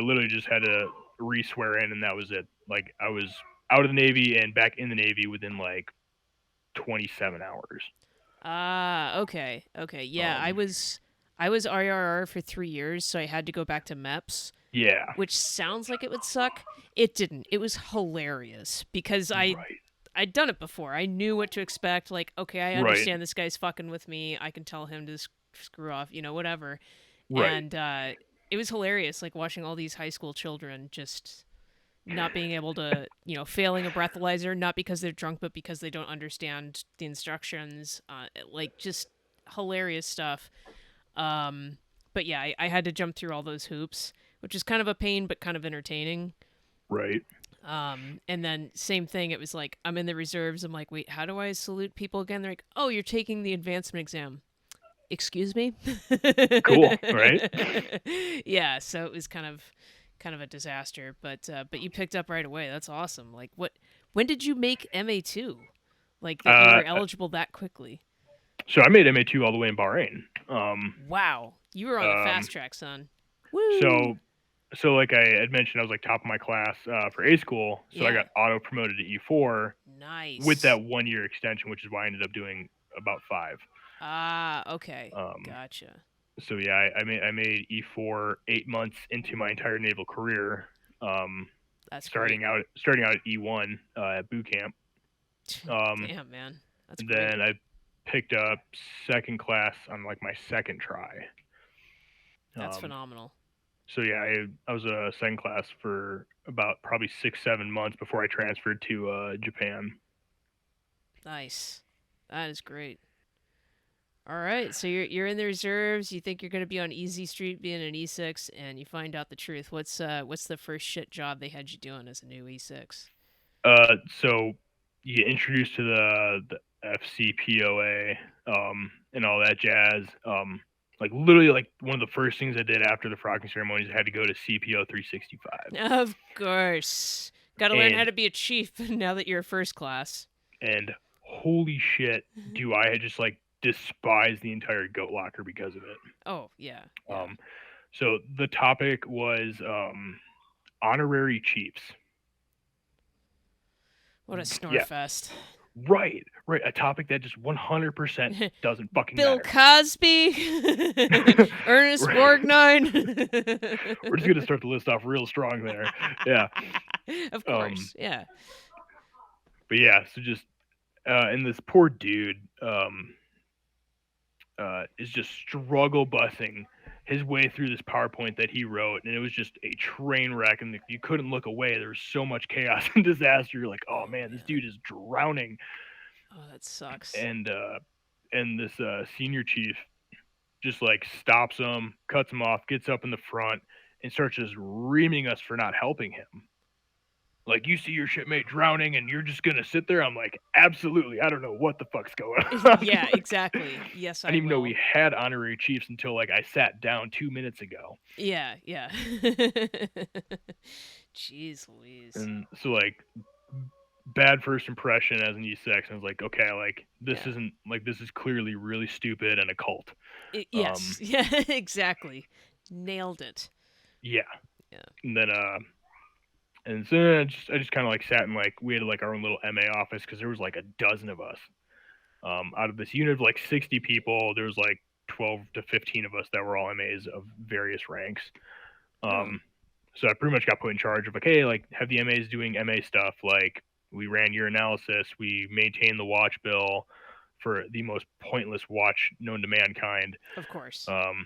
literally just had to re-swear in, and that was it. Like I was out of the Navy and back in the Navy within like 27 hours. Ah, okay, okay. Yeah, I Um, was I was IRR for 3 years, so I had to go back to MEPS, yeah, which sounds like it would suck. It didn't. It was hilarious because right, I'd done it before. I knew what to expect. Like, okay, I right, understand this guy's fucking with me. I can tell him to screw off, whatever. right, And it was hilarious, like watching all these high school children just not being able to, failing a breathalyzer, not because they're drunk, but because they don't understand the instructions. Like, just hilarious stuff. Um, but yeah, I had to jump through all those hoops, which is kind of a pain, but kind of entertaining. right. And then same thing. It was like I'm in the reserves. I'm like, wait, how do I salute people again? They're like, oh, you're taking the advancement exam. Excuse me. Cool, right? Yeah, so it was kind of a disaster, but you picked up right away. That's awesome. Like, what? When did you make MA2? Like that you Uh, were eligible that quickly? so I made MA2 all the way in Bahrain. Wow, you were on the Um, fast track, son. Woo! so so like I had mentioned, I was like top of my class for A school, so I Yeah, got auto promoted to E4 with nice. that 1 year extension, which is why I ended up doing about five. Ah, okay. Um, Gotcha. so yeah, I made E4 8 months into my entire naval career. Um, That's great. starting out at E1 at boot camp. Um, Damn, man. That's and great. then I picked up second class on like my second try. That's Um, phenomenal. so yeah, I was a second class for about probably 6 7 months before I transferred to Japan. Nice. That is great. All right, so you're in the reserves. You think you're going to be on Easy Street being an E6, and you find out the truth. What's the first shit job they had you doing as a new E6? So you get introduced to the FCPOA and all that jazz. Like literally, like one of the first things I did after the frocking ceremonies, I had to go to CPO 365, Of course, got to learn how and to be a chief now that you're a first class. and holy shit, do I just like despise the entire goat locker because of it. Oh yeah, yeah. Um, so the topic was honorary chiefs. What a snore Yeah, fest. right, right. A topic that just 100% doesn't fucking Bill matter. Cosby, Ernest Borgnine. We're just gonna start the list off real strong there. Yeah. Of Um. course, yeah. But yeah, so just and this poor dude is just struggle busing his way through this PowerPoint that he wrote, and it was just a train wreck, and you couldn't look away. There was so much chaos and disaster. You're like, oh Oh man, this man. dude is drowning. Oh, that sucks. And this senior chief just like stops him, cuts him off, gets up in the front, and starts just reaming us for not helping him. Like, you see your shipmate drowning and you're just gonna sit there? I'm like, absolutely. I don't know what the fuck's going on. Yeah, exactly. Yes, I didn't I even know we will. had honorary chiefs until like I sat down 2 minutes ago. Yeah, yeah. Jeez Louise. And so like bad first impression as an E6. I was like, okay, like this Yeah. isn't like this is clearly really stupid and a cult. Yes. Yeah, exactly. Nailed it. Yeah. Yeah. And then and so I just kind of like sat in like we had like our own little MA office because there was like a dozen of us. Out of this unit of like 60 people, there was like 12 to 15 of us that were all MAs of various ranks. Oh, Um, so I pretty much got put in charge of like, hey, like have the MAs doing MA stuff. Like we ran year analysis, we maintained the watch bill for the most pointless watch known to mankind. of course. Um,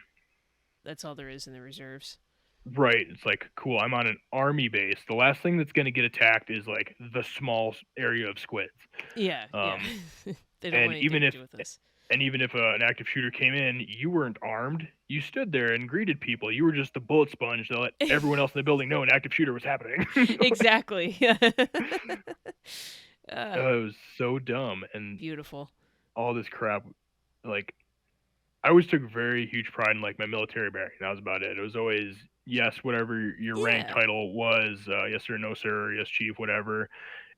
That's all there is in the reserves. right, it's like cool. I'm on an army base. The last thing that's going to get attacked is like the small area of squids. Yeah, yeah. Um, They don't and want anything even to if do with this. And even if an active shooter came in, you weren't armed. You stood there and greeted people. You were just the bullet sponge to let everyone else in the building know an active shooter was happening. Exactly. uh, It was so dumb and beautiful. all this crap. Like I always took very huge pride in like my military bearing. That was about it. It was always yes, whatever your rank Yeah. title was, yes sir, no sir, yes chief, whatever.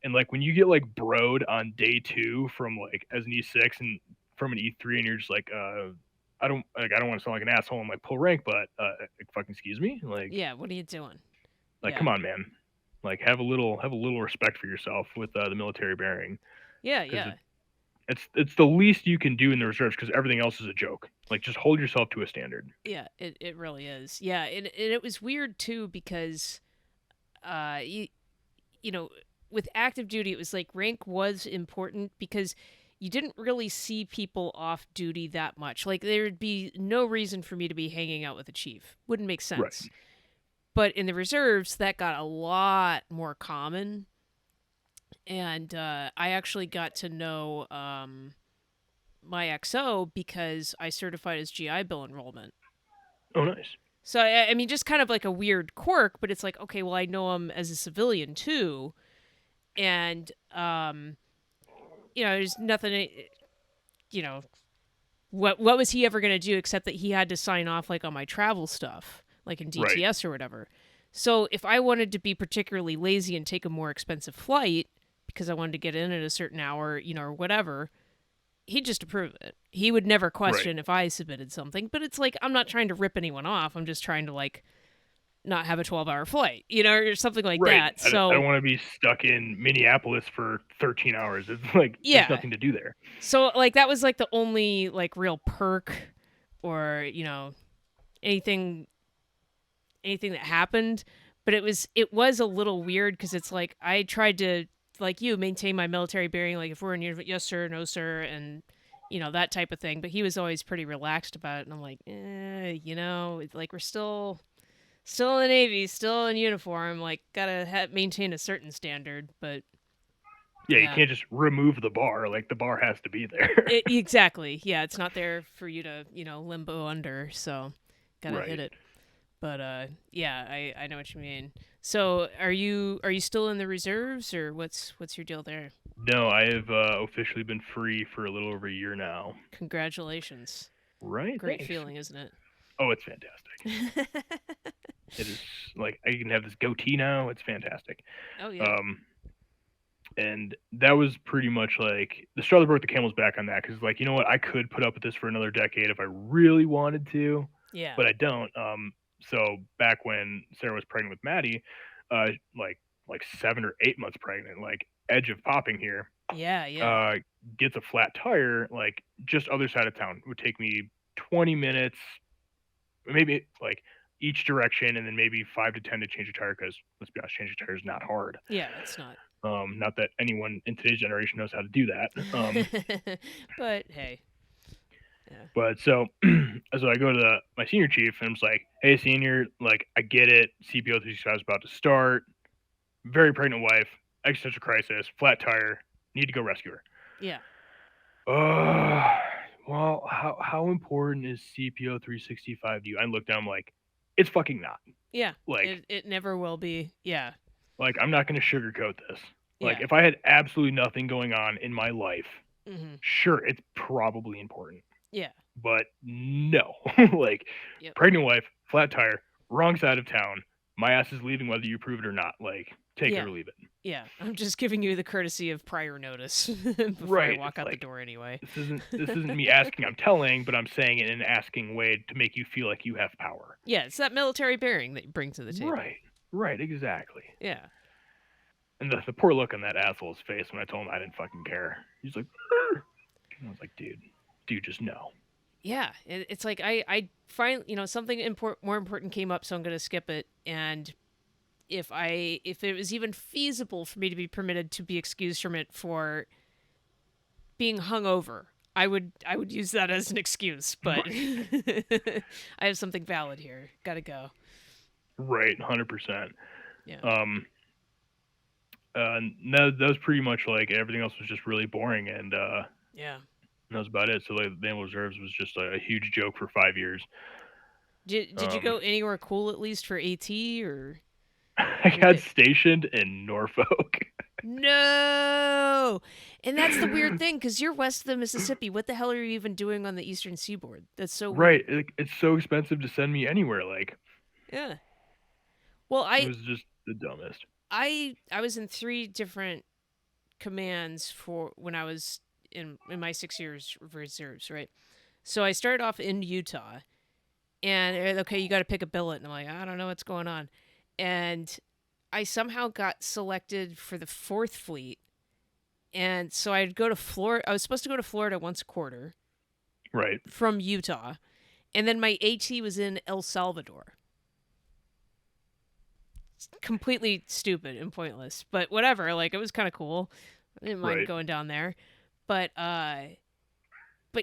And like when you get like broed on day two from like as an E6 and from an E3, and you're just like, I don't want to sound like an asshole and like pull rank, but like, fucking excuse me, Yeah, what are you doing? come Yeah. on, man, like have a little respect for yourself with the military bearing Yeah, because yeah. it's the least you can do in the reserves because everything else is a joke. Like just hold yourself to a standard. Yeah, it really is. Yeah, and it was weird too because you you know, with active duty it was like rank was important because you didn't really see people off duty that much. Like there'd be no reason for me to be hanging out with a chief. Wouldn't make Right. sense. But in the reserves that got a lot more common, and I actually got to know my XO because I certified as GI Bill enrollment. Oh, nice. So I mean, just kind of like a weird quirk, but it's like, okay, well, I know him as a civilian too, and there's nothing, you know, what was he ever gonna do except that he had to sign off like on my travel stuff, like in Right. DTS or whatever. So if I wanted to be particularly lazy and take a more expensive flight because I wanted to get in at a certain hour, or whatever, he'd just approve it. He would never Right. question if I submitted something, but it's like I'm not trying to rip anyone off. I'm just trying to like not have a 12-hour flight, or something like Right. that. I don't So want to be stuck in Minneapolis for 13 hours. It's like there's yeah, nothing to do there. so like that was like the only like real perk, or anything anything that happened. But it was a little weird because it's like I tried to, like, you maintain my military bearing, like if we're in yes sir, no sir, and that type of thing. But he was always pretty relaxed about it, and I'm like, it's like we're still in the Navy, still in uniform, like gotta maintain a certain standard. But Yeah, you yeah, can't just remove the bar. Like the bar has to be there. exactly. Yeah, it's not there for you to limbo under. So gotta hit Right. it. But yeah, I know what you mean. So are you still in the reserves, or what's your deal there? No, I have officially been free for a little over a year now. Congratulations. Right. Great Thanks. feeling, isn't it? Oh, it's fantastic. It is like I can have this goatee now. It's fantastic. Oh yeah. Um, and that was pretty much like the straw that broke the camel's back on that because like you know what, I could put up with this for another decade if I really wanted to, Yeah. but I don't. So back when Sarah was pregnant with Maddie, uh, like 7 or 8 months pregnant, like edge of popping here, Yeah, yeah. uh, gets a flat tire, like just other side of town. It would take me 20 minutes, maybe like each direction, and then maybe 5 to 10 to change a tire. Because let's be honest, changing a tire is not hard. Yeah, it's not. Not that anyone in today's generation knows how to do that. But hey. Yeah. But so, so I go to my senior chief and I'm just like, "Hey, senior, like I get it. CPO 365 is about to start. Very pregnant wife, existential crisis, flat tire. Need to go rescue her." Yeah. Uh, well, how important is CPO 365 to you? I look down, I'm like, it's fucking not. Yeah. Like, It never will be. Yeah. I'm not gonna sugarcoat this. Like, Yeah. if I had absolutely nothing going on in my life, Mhm. sure, it's probably important. Yeah. But no, like, Yep. pregnant wife, flat tire, wrong side of town. My ass is leaving whether you approve it or not. Like, take it Yeah. or leave it. Yeah. I'm just giving you the courtesy of prior notice before I Right. walk It's out the like door anyway. this isn't me asking. I'm telling, but I'm saying it in an asking way to make you feel like you have power. Yeah, it's that military bearing that you bring to the table. Right. Right. Exactly. Yeah. And the poor look on that asshole's face when I told him I didn't fucking care. He's like, "Arr." And I was like, dude, just no. Yeah, it's like I find something more important came up, so I'm gonna skip it. And if it was even feasible for me to be permitted to be excused from it for being hungover, I would use that as an excuse. But Right. I have something valid here. Gotta go. Right. 100%. Yeah. Um, that was pretty much like everything else was just really boring, and Yeah. that was about it. So like, the Naval Reserves was just a huge joke for 5 years. Did you Um, go anywhere cool at least for AT, or I your got day? stationed in Norfolk. No. And that's the weird thing, because you're west of the Mississippi. What the hell are you even doing on the eastern seaboard? That's so Right, weird. it's so expensive to send me anywhere. Like Yeah. Well, it was just the dumbest. I was in three different commands for when I was in my 6 years of reserves, right? So I started off in Utah, and okay, you got to pick a billet, and I'm like, I don't know what's going on, and I somehow got selected for the Fourth Fleet, and so I'd go to Florida. I was supposed to go to Florida once a quarter Right, from Utah, and then my AT was in El Salvador. It's completely stupid and pointless, but whatever. Like, it was kind of cool. I didn't mind right, going down there, but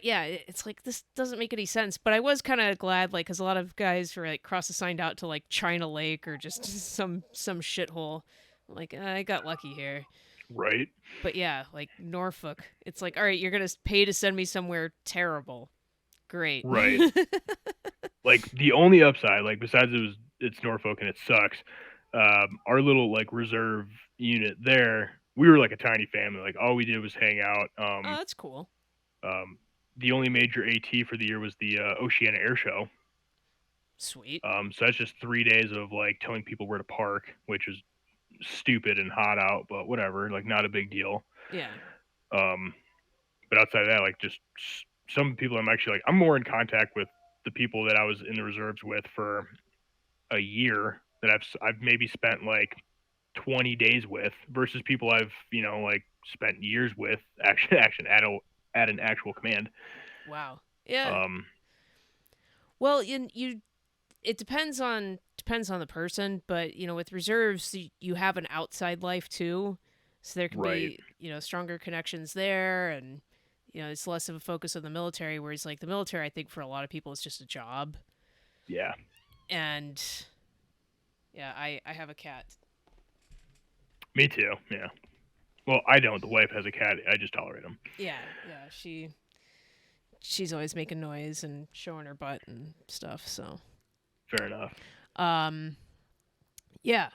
yeah, it's like this doesn't make any sense. But I was kind of glad, like, because a lot of guys were like cross assigned out to like China Lake or just some shithole. Like, I got lucky here. right, But yeah, like Norfolk, it's like, all right, you're gonna pay to send me somewhere terrible. Great. right. Like the only upside, like besides it's Norfolk and it sucks. Our little like reserve unit there, we were like a tiny family. Like all we did was hang out. Oh, that's cool. Um, the only major AT for the year was the Oceana Air Show. Sweet. So that's just 3 days of like telling people where to park, which is stupid and hot out, but whatever, like not a big deal. Yeah. Um, but outside of that, like just some people I'm actually like I'm more in contact with the people that I was in the reserves with for a year. that I've maybe spent like 20 days with versus people I've like spent years with action at an actual command. Wow. Yeah. Um, Well, you it depends on the person, but with reserves you have an outside life too, so there can right. be stronger connections there, and it's less of a focus on the military. Whereas like the military, I think for a lot of people, it's just a job. Yeah. And yeah, I have a cat. Me too. Yeah. Well, I don't. The wife has a cat. I just tolerate them. Yeah, she's always making noise and showing her butt and stuff. So Fair enough. um yeah,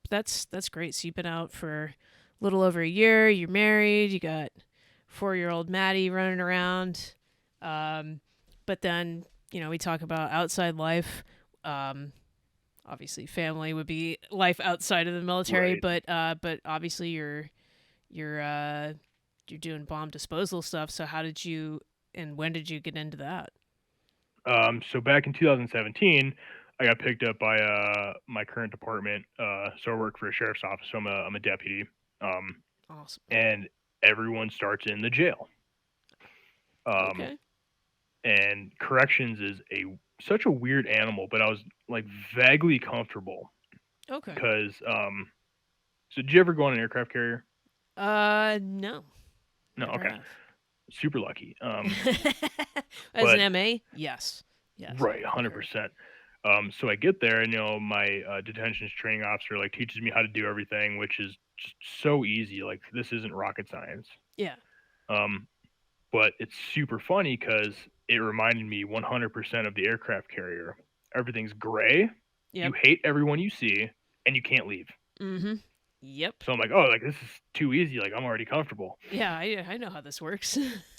that's great. So you've been out for a little over a year. You're married. You got 4-year-old Maddie running around. Um, but then we talk about outside life. Um, Obviously, family would be life outside of the military, Right. but obviously you're you're doing bomb disposal stuff. So how did you and when did you get into that? So back in 2017, I got picked up by my current department. So I work for a sheriff's office. So I'm a deputy. Um, Awesome. and everyone starts in the jail. Um, Okay. and corrections is a such a weird animal, but I was like vaguely comfortable Okay. because so did you ever go on an aircraft carrier? No, No, never okay, have. super lucky. As But an MA, yes, yes, right, I heard. 100%. So I get there, and my detentions training officer like teaches me how to do everything, which is just so easy. Like this isn't rocket science. Yeah. Um, but it's super funny because it reminded me 100% of the aircraft carrier. Everything's gray. You Yep. hate everyone you see, and you can't leave. Mm-hmm. Yep. So I'm like, oh, like this is too easy. Like I'm already comfortable, Yeah, I know how this works.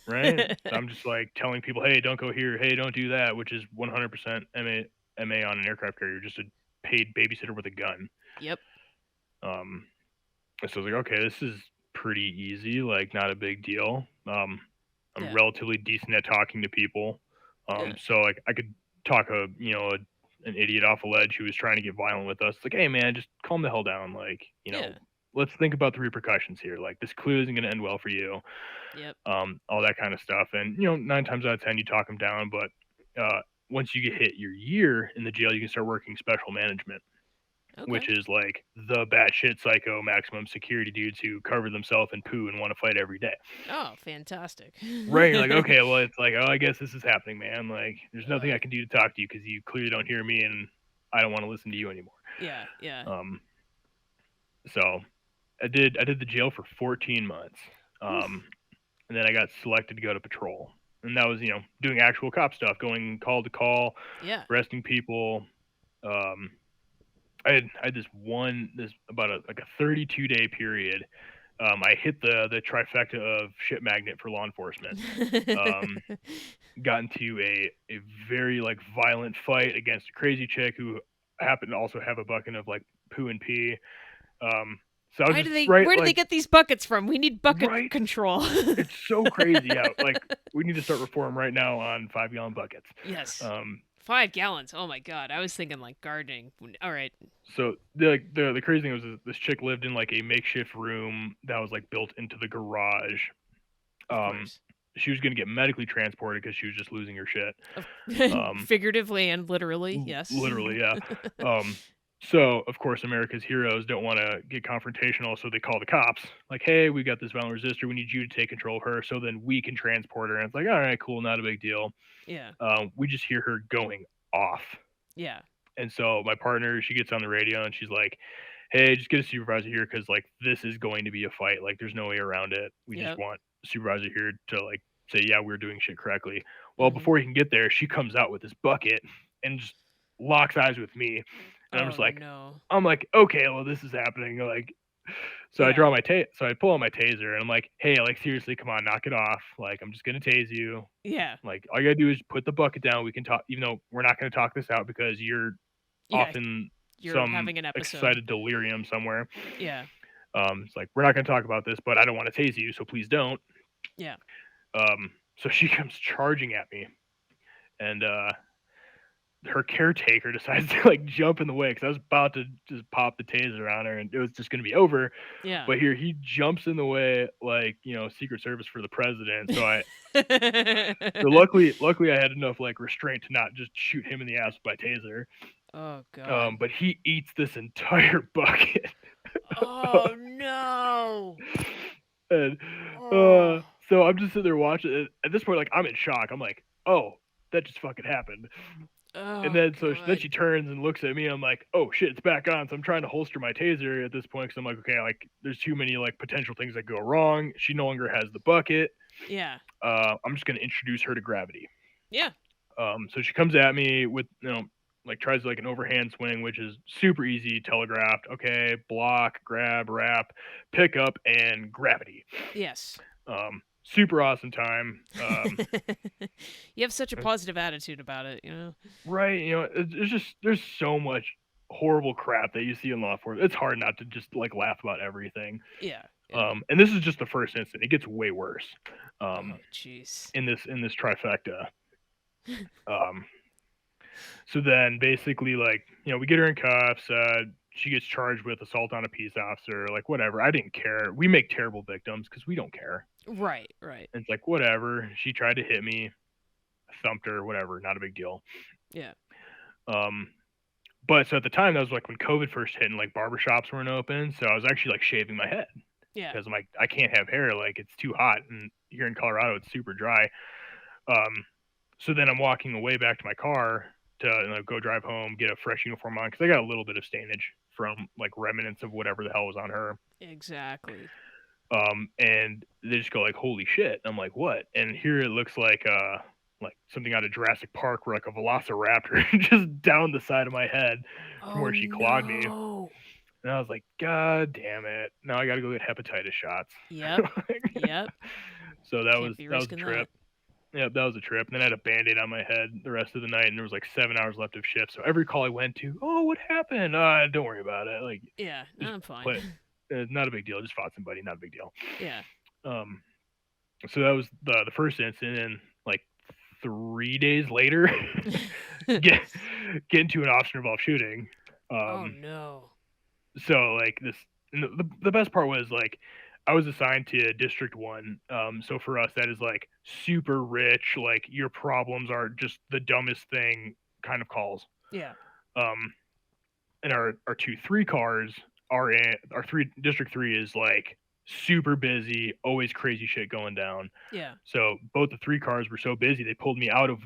right? So I'm just like telling people, hey, don't go here. Hey, don't do that, which is 100% MA on an aircraft carrier. Just a paid babysitter with a gun. Yep. Um, so I was like, okay, this is pretty easy. Like not a big deal. I'm Yeah. relatively decent at talking to people. Yeah. So like I could talk an idiot off a ledge who was trying to get violent with us. Like, hey man, just calm the hell down. Like, Yeah. let's think about the repercussions here. Like, this clearly isn't going to end well for you. Yep. All that kind of stuff. And 9 times out of 10, you talk them down. But once you get hit your year in the jail, you can start working special management, Okay. which is like the batshit psycho maximum security dudes who cover themselves in poo and want to fight every day. Oh, fantastic. Right, you're like, okay, well, it's like, oh, I guess this is happening, man. Like, there's nothing uh, I can do to talk to you because you clearly don't hear me, and I don't want to listen to you anymore. yeah. Yeah. Um, so I did the jail for 14 months, Oof. um, and then I got selected to go to patrol, and that was doing actual cop stuff, going call to call, Yeah. arresting people. Um, I had this about like a 32-day period. I hit the trifecta of shit magnet for law enforcement. Um, got into a very like violent fight against a crazy chick who happened to also have a bucket of like poo and pee. Um, so I was Why just do they? right Where do they like get these buckets from? We need bucket right. control. It's so crazy. Yeah, like we need to start reform right now on 5 gallon buckets. Yes. Um, 5 gallons. Oh my god. I was thinking like gardening. All right. so the crazy thing was this chick lived in like a makeshift room that was like built into the garage. Of Um, course. she was gonna get medically transported because she was just losing her shit. Of Um, Figuratively and literally. Yes. Literally, yeah. Um, so of course America's heroes don't want to get confrontational, so they call the cops. Like, hey, we got this violent resistor. We need you to take control of her, so then we can transport her. And it's like, all right, cool, not a big deal. Yeah. We just hear her going off, Yeah. and so my partner, she gets on the radio and she's like, hey, just get a supervisor here because like this is going to be a fight. Like, there's no way around it. We just Yep. want a supervisor here to like say, yeah, we're doing shit correctly. Well, Mm-hmm. before he can get there, she comes out with this bucket and just locks eyes with me, and Oh no. I'm like, okay, well, this is happening. Like, so I Yeah. draw so I pull out my taser, and I'm like, hey, like seriously, come on, knock it off. Like, I'm just gonna tase you. Yeah. Like, all you gotta do is put the bucket down. We can talk, even though we're not gonna talk this out because you're Yeah. off in You're some having an episode. excited delirium somewhere. Yeah. It's like we're not gonna talk about this, but I don't want to tase you, so please don't. Yeah. So she comes charging at me, and her caretaker decides to like jump in the way because I was about to just pop the taser on her and it was just going to be over. Yeah. But here he jumps in the way, like Secret Service for the president. So luckily I had enough like restraint to not just shoot him in the ass with my taser. Oh god. But he eats this entire bucket. Oh no. And Oh. so I'm just sitting there watching it. At this point, like I'm in shock. I'm like, oh, that just fucking happened. And Oh then god. she turns and looks at me. I'm like, oh shit, it's back on. So I'm trying to holster my taser at this point because I'm like, okay, like there's too many like potential things that go wrong. She no longer has the bucket. Yeah. I'm just gonna introduce her to gravity. Yeah. So she comes at me with like tries like an overhand swing, which is super easy, telegraphed. Okay, block, grab, wrap, pick up, and gravity. Yes. Super awesome time. You have such a positive attitude about it, you know? Right, it's just there's so much horrible crap that you see in law enforcement. It's hard not to just like laugh about everything. Yeah. Yeah. And this is just the first incident. It gets way worse. Oh jeez. In this trifecta. Um, so then basically like we get her in cuffs. She gets charged with assault on a peace officer, like whatever. I didn't care. We make terrible victims because we don't care. Right, right. And it's like whatever. She tried to hit me, thumped her, whatever. Not a big deal. Yeah. Um, but so at the time that was like when COVID first hit and like barbershops weren't open. So I was actually like shaving my head Yeah. because I'm like I can't have hair. Like it's too hot, and here in Colorado it's super dry. So then I'm walking away back to my car to go drive home, get a fresh uniform on because I got a little bit of stainage from like remnants of whatever the hell was on her. Exactly. And they just go like, "Holy shit!" I'm like, "What?" And here it looks like something out of Jurassic Park, where like a velociraptor just down the side of my head from Oh where she clawed me. no. And I was like, God damn it! Now I got to go get hepatitis shots. Yep. Yep. So that Can't was be that was a risking trip. that. Yeah, that was a trip. And then I had a band-aid on my head the rest of the night, and there was like 7 hours left of shift. So every call I went to, oh, what happened? Don't worry about it. Like, Yeah, just I'm fine. play. Not a big deal. Just fought somebody. Not a big deal. Yeah. Um, so that was the first incident, and like 3 days later, get get into an officer involved shooting. Oh Um, no. so like this, and the best part was like I was assigned to District One. So for us, that is like super rich. Like your problems are just the dumbest thing kind of calls. Yeah. Um, and our 2-3 cars are in our three District Three is like super busy, always crazy shit going down. Yeah. So both the 3 cars were so busy they pulled me out of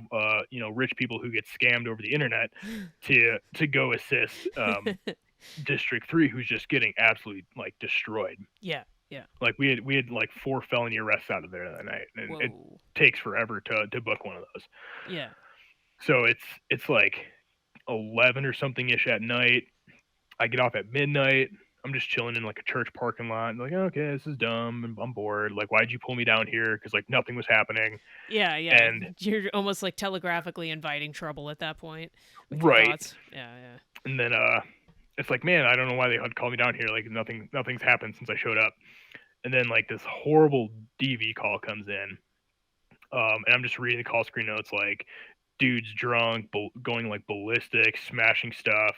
rich people who get scammed over the internet to go assist District 3, who's just getting absolutely like destroyed. Yeah. Yeah. Like we had like 4 felony arrests out of there that night, and it Whoa. takes forever to book one of those. Yeah. So it's like 11 or something ish at night. I get off at midnight. I'm just chilling in like a church parking lot. And like, okay, this is dumb. I'm bored. Like, why'd you pull me down here? Because like nothing was happening. Yeah, yeah. And You're almost like telegraphically inviting trouble at that point with your right. thoughts. Yeah, yeah. And then it's like, man, I don't know why they had called me down here. Like nothing's happened since I showed up. And then like this horrible DV call comes in. And I'm just reading the call screen notes like dude's drunk, going like ballistic, smashing stuff.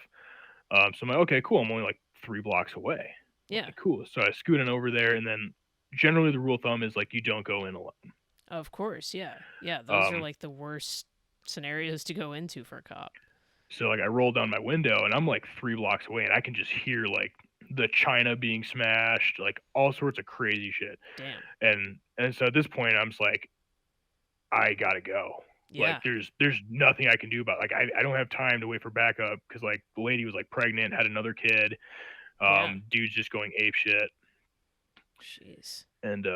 So I'm like, okay, cool. I'm only like 3 blocks away. Yeah. Like, cool. So I scoot on over there, and then generally the rule of thumb is like you don't go in alone. Of course, yeah. Yeah, those are Um, like the worst scenarios to go into for a cop. so like I roll down my window, and I'm like 3 blocks away, and I can just hear like the china being smashed, like all sorts of crazy shit. Damn. And so at this point, I'm just like, I gotta go. Yeah. Like there's nothing I can do about it. Like I don't have time to wait for backup because like the lady was like pregnant, had another kid. Yeah. Dude's just going ape shit. Jeez. And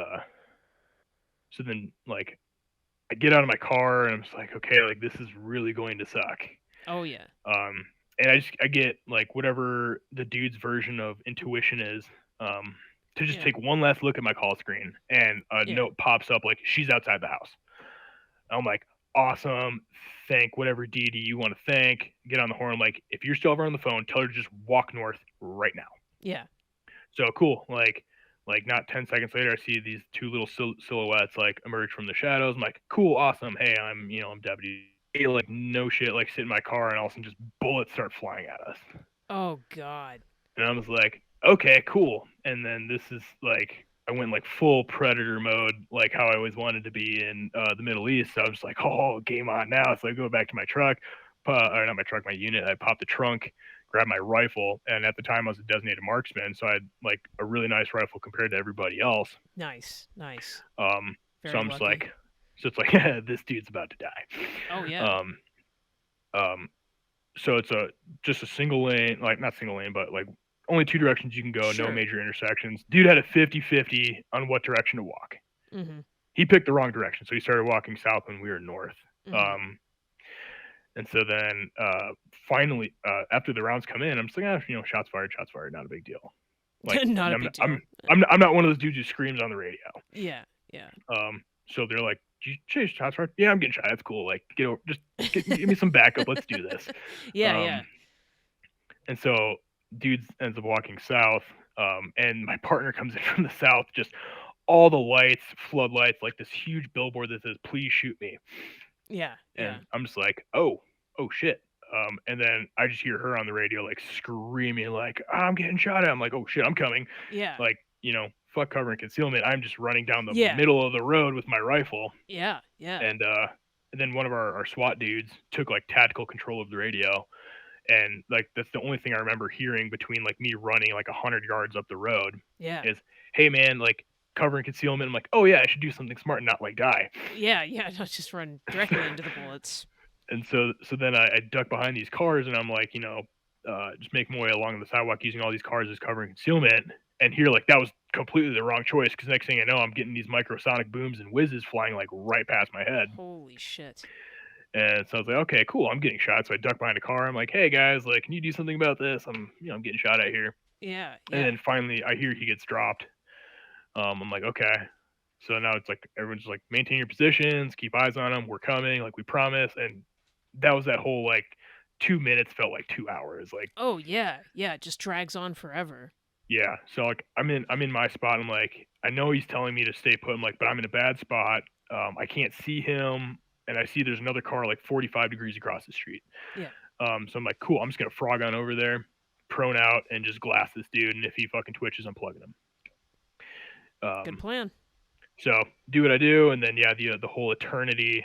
so then like I get out of my car and I'm just like, okay, like this is really going to suck. Oh yeah. And I get like whatever the dude's version of intuition is, to just Yeah. take one last look at my call screen, and a Yeah. note pops up like she's outside the house. I'm like, awesome. Thank whatever deity you want to thank. Get on the horn. Like, if you're still ever on the phone, tell her to just walk north right now. Yeah. So cool. Like not 10 seconds later, I see these 2 little silhouettes like emerge from the shadows. I'm like, cool, awesome. Hey, I'm deputy. Hey, like no shit, like sit in my car, and all of a sudden just bullets start flying at us. Oh God. And I was like, okay, cool. And then this is like, I went like full predator mode, like how I always wanted to be in the Middle East. So I was like, oh, game on now. So I go back to my truck, or not my truck, my unit. I pop the trunk, grab my rifle, and at the time I was a designated marksman, so I had like a really nice rifle compared to everybody else. Nice. Nice. So Very I'm just lucky. like, so it's like, yeah, this dude's about to die. Oh yeah. Um, um, so it's a just a single lane, like not single lane, but like only two directions you can go, no Sure. major intersections. Dude had a 50-50 on what direction to walk. Mm-hmm. He picked the wrong direction, so he started walking south when we were north. Mm-hmm. Um, and so then finally, after the rounds come in, I'm just like, shots fired, not a big deal. Like, Not a I'm big not, deal. I'm not one of those dudes who screams on the radio. Yeah. Yeah. So they're like, "Did you chase shots fired?" Yeah, I'm getting shot. That's cool. Like, get over, just give me some backup. Let's do this. Yeah. Um, Yeah. and so dude ends up walking south, and my partner comes in from the south, just all the lights, floodlights, like this huge billboard that says "Please shoot me," Yeah. and Yeah. I'm just like, oh shit. And then I just hear her on the radio like screaming like, I'm getting shot at. I'm like, oh shit, I'm coming. Yeah. Like, fuck cover and concealment. I'm just running down the Yeah. middle of the road with my rifle, Yeah. Yeah. and then one of our SWAT dudes took like tactical control of the radio, and like that's the only thing I remember hearing between like me running like 100 yards up the road Yeah. is, "Hey man, like cover and concealment." I'm like, "Oh yeah, I should do something smart and not like die." Yeah. Yeah. Not just run directly into the bullets. And so then I duck behind these cars, and I'm like, just making my way along the sidewalk using all these cars as cover and concealment. And here, like that was completely the wrong choice, because next thing I know, I'm getting these microsonic booms and whizzes flying like right past my head. Holy shit. And so I was like, okay, cool, I'm getting shot. So I duck behind a car. I'm like, hey guys, like, can you do something about this? I'm getting shot at here. Yeah. And Yeah. then finally, I hear he gets dropped. I'm like, okay. So now it's like everyone's like, maintain your positions, keep eyes on them. We're coming, like we promised. And that was that whole like 2 minutes felt like 2 hours. Like, Oh yeah. Yeah. It just drags on forever. yeah. So like I'm in my spot. I'm like, I know he's telling me to stay put. I'm like, but I'm in a bad spot. I can't see him, and I see there's another car like 45 degrees across the street. Yeah. So I'm like, cool. I'm just gonna frog on over there, prone out, and just glass this dude. And if he fucking twitches, I'm plugging him. Good Um, plan. so do what I do, and then yeah, the whole eternity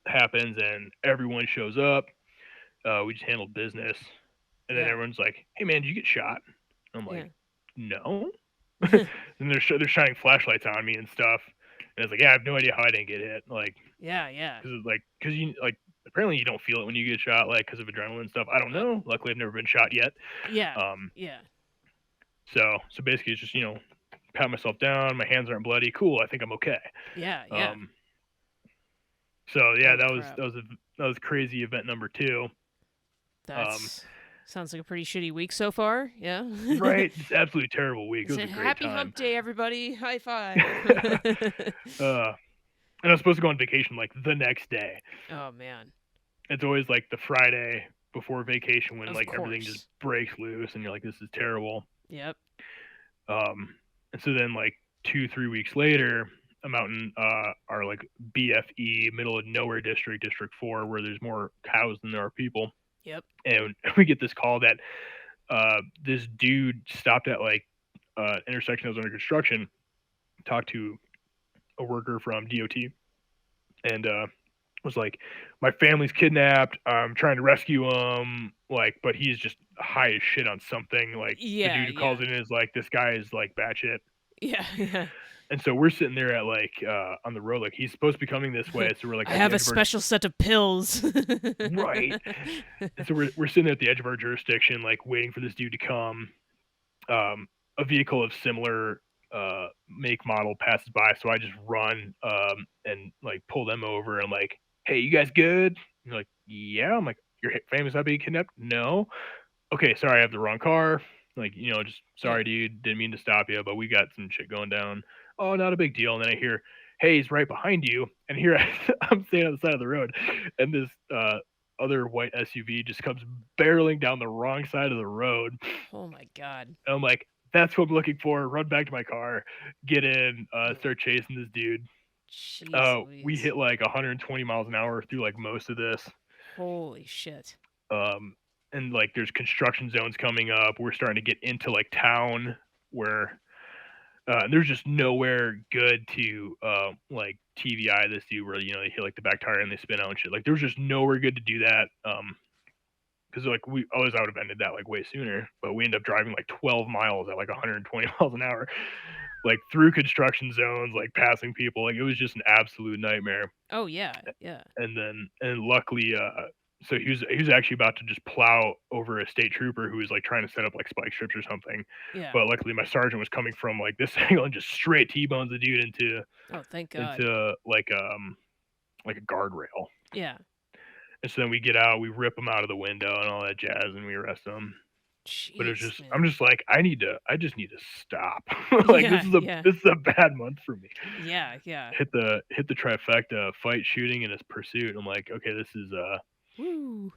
happens, and everyone shows up. We just handled business, and then Yeah. everyone's like, "Hey man, did you get shot?" I'm Yeah. like, "No." And they're shining flashlights on me and stuff, and it's like, "Yeah, I have no idea how I didn't get hit." Like, Yeah. Yeah. because you like apparently you don't feel it when you get shot, like because of adrenaline and stuff. I don't Uh, know. Luckily, I've never been shot yet. yeah. Um, Yeah. so basically, it's just pat myself down. My hands aren't bloody. Cool. I think I'm okay. Yeah. Yeah. Um, so yeah, Holy that was crap. that was crazy event number two. Um, That's sounds like a pretty shitty week so far. Yeah. right, just absolutely terrible week. It was Say a great happy time. hump day, everybody. High five. uh, and I was supposed to go on vacation like the next day. Oh man. It's always like the Friday before vacation when Of like everything just course. breaks loose, and you're like, this is terrible. Yep. And so then like 2-3 weeks later, I'm out in our like BFE, middle of nowhere district, District 4, where there's more cows than there are people. Yep. And we get this call that this dude stopped at like intersection that was under construction, talked to a worker from DOT, and was like, my family's kidnapped. I'm trying to rescue him. Like, but he's just high as shit on something. Like the Yeah. dude who calls Yeah. in is like, this guy is like batshit. Yeah. Yeah. And so we're sitting there at like on the road, like he's supposed to be coming this way. So we're like I at the have a edge of our special set of pills. right. And so we're sitting there at the edge of our jurisdiction, like waiting for this dude to come. A vehicle of similar make model passes by, so I just run and like pull them over. And I'm like, hey, you guys good? And they're like, yeah. I'm like, your family's not being kidnapped? No. Okay, sorry, I have the wrong car. Like, just Yeah. sorry, dude, didn't mean to stop you, but we got some shit going down. Oh, not a big deal. And then I hear, hey, he's right behind you. And here I'm standing on the side of the road, and this other white SUV just comes barreling down the wrong side of the road. Oh my god. And I'm like, that's what I'm looking for. Run back to my car, get in, start chasing this dude. Jeez We Louise. hit like 120 miles an hour through like most of this. Holy shit. Um, and like there's construction zones coming up. We're starting to get into like town where there's just nowhere good to like TVI this dude where they hit like the back tire and they spin out and shit. Like there was just nowhere good to do that. Because like we always I would have ended that like way sooner, but we ended up driving like 12 miles at like 120 miles an hour, like through construction zones, like passing people. Like it was just an absolute nightmare. Oh yeah, yeah, And luckily, so he was actually about to just plow over a state trooper who was like trying to set up like spike strips or something, yeah. but luckily my sergeant was coming from like this angle and just straight T-bones the dude Oh, thank God. into like a guardrail. Yeah. And so then we get out, we rip him out of the window and all that jazz, and we arrest him. But it's Jeez, just I'm man. just like I just need to stop. Like Yeah, yeah, this is a bad month for me. yeah, yeah. Hit the trifecta: fight, shooting, and his pursuit. I'm like, okay, this is Woo.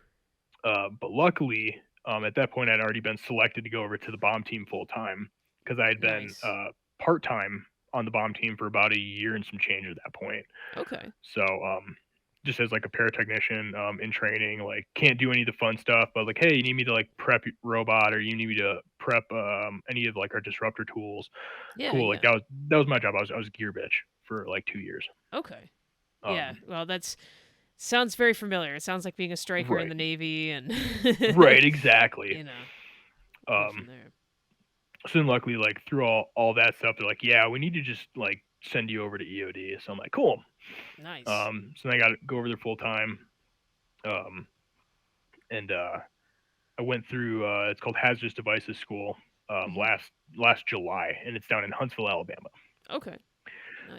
but luckily, at that point, I'd already been selected to go over to the bomb team full time because I had been Nice. part time on the bomb team for about a year and some change at that point. Okay. So, just as like a paratechnician in training, like can't do any of the fun stuff, but like, hey, you need me to like prep robot or you need me to prep any of like our disruptor tools. Yeah, Cool. Like yeah. that was my job. I was gear bitch for like 2 years. Okay. Yeah. Um, Well, that's sounds very familiar. It sounds like being a striker in right, the Navy and right, exactly. you know, go from Um, there. so then luckily, like through all that stuff, they're like, yeah, we need to just like send you over to EOD. So I'm like, cool. Nice. So then I got to go over there full time. Um, and I went through it's called Hazardous Devices School Hmm. last July, and it's down in Huntsville, Alabama. Okay.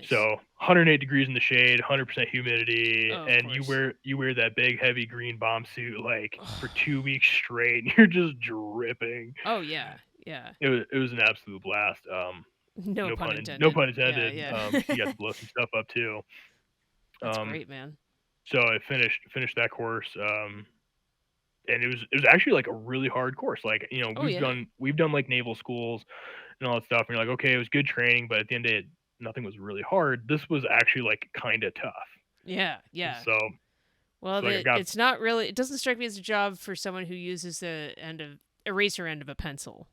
So Nice. 108 degrees in the shade, 100% humidity, Oh, of and you course. wear that big heavy green bomb suit like for 2 weeks straight, and you're just dripping. Oh yeah, yeah. It was an absolute blast. No pun No intended. pun Yeah, intended. yeah. 'Cause you got to blow some stuff up too. That's Um, great, man. so I finished that course. And it was actually like a really hard course. Like Oh yeah. we've done like naval schools and all that stuff. And you're like, okay, it was good training, but at the end of it, nothing was really hard. This was actually like kind of tough. Yeah, yeah. So Well, like I got it's not really. It doesn't strike me as a job for someone who uses the end of eraser end of a pencil.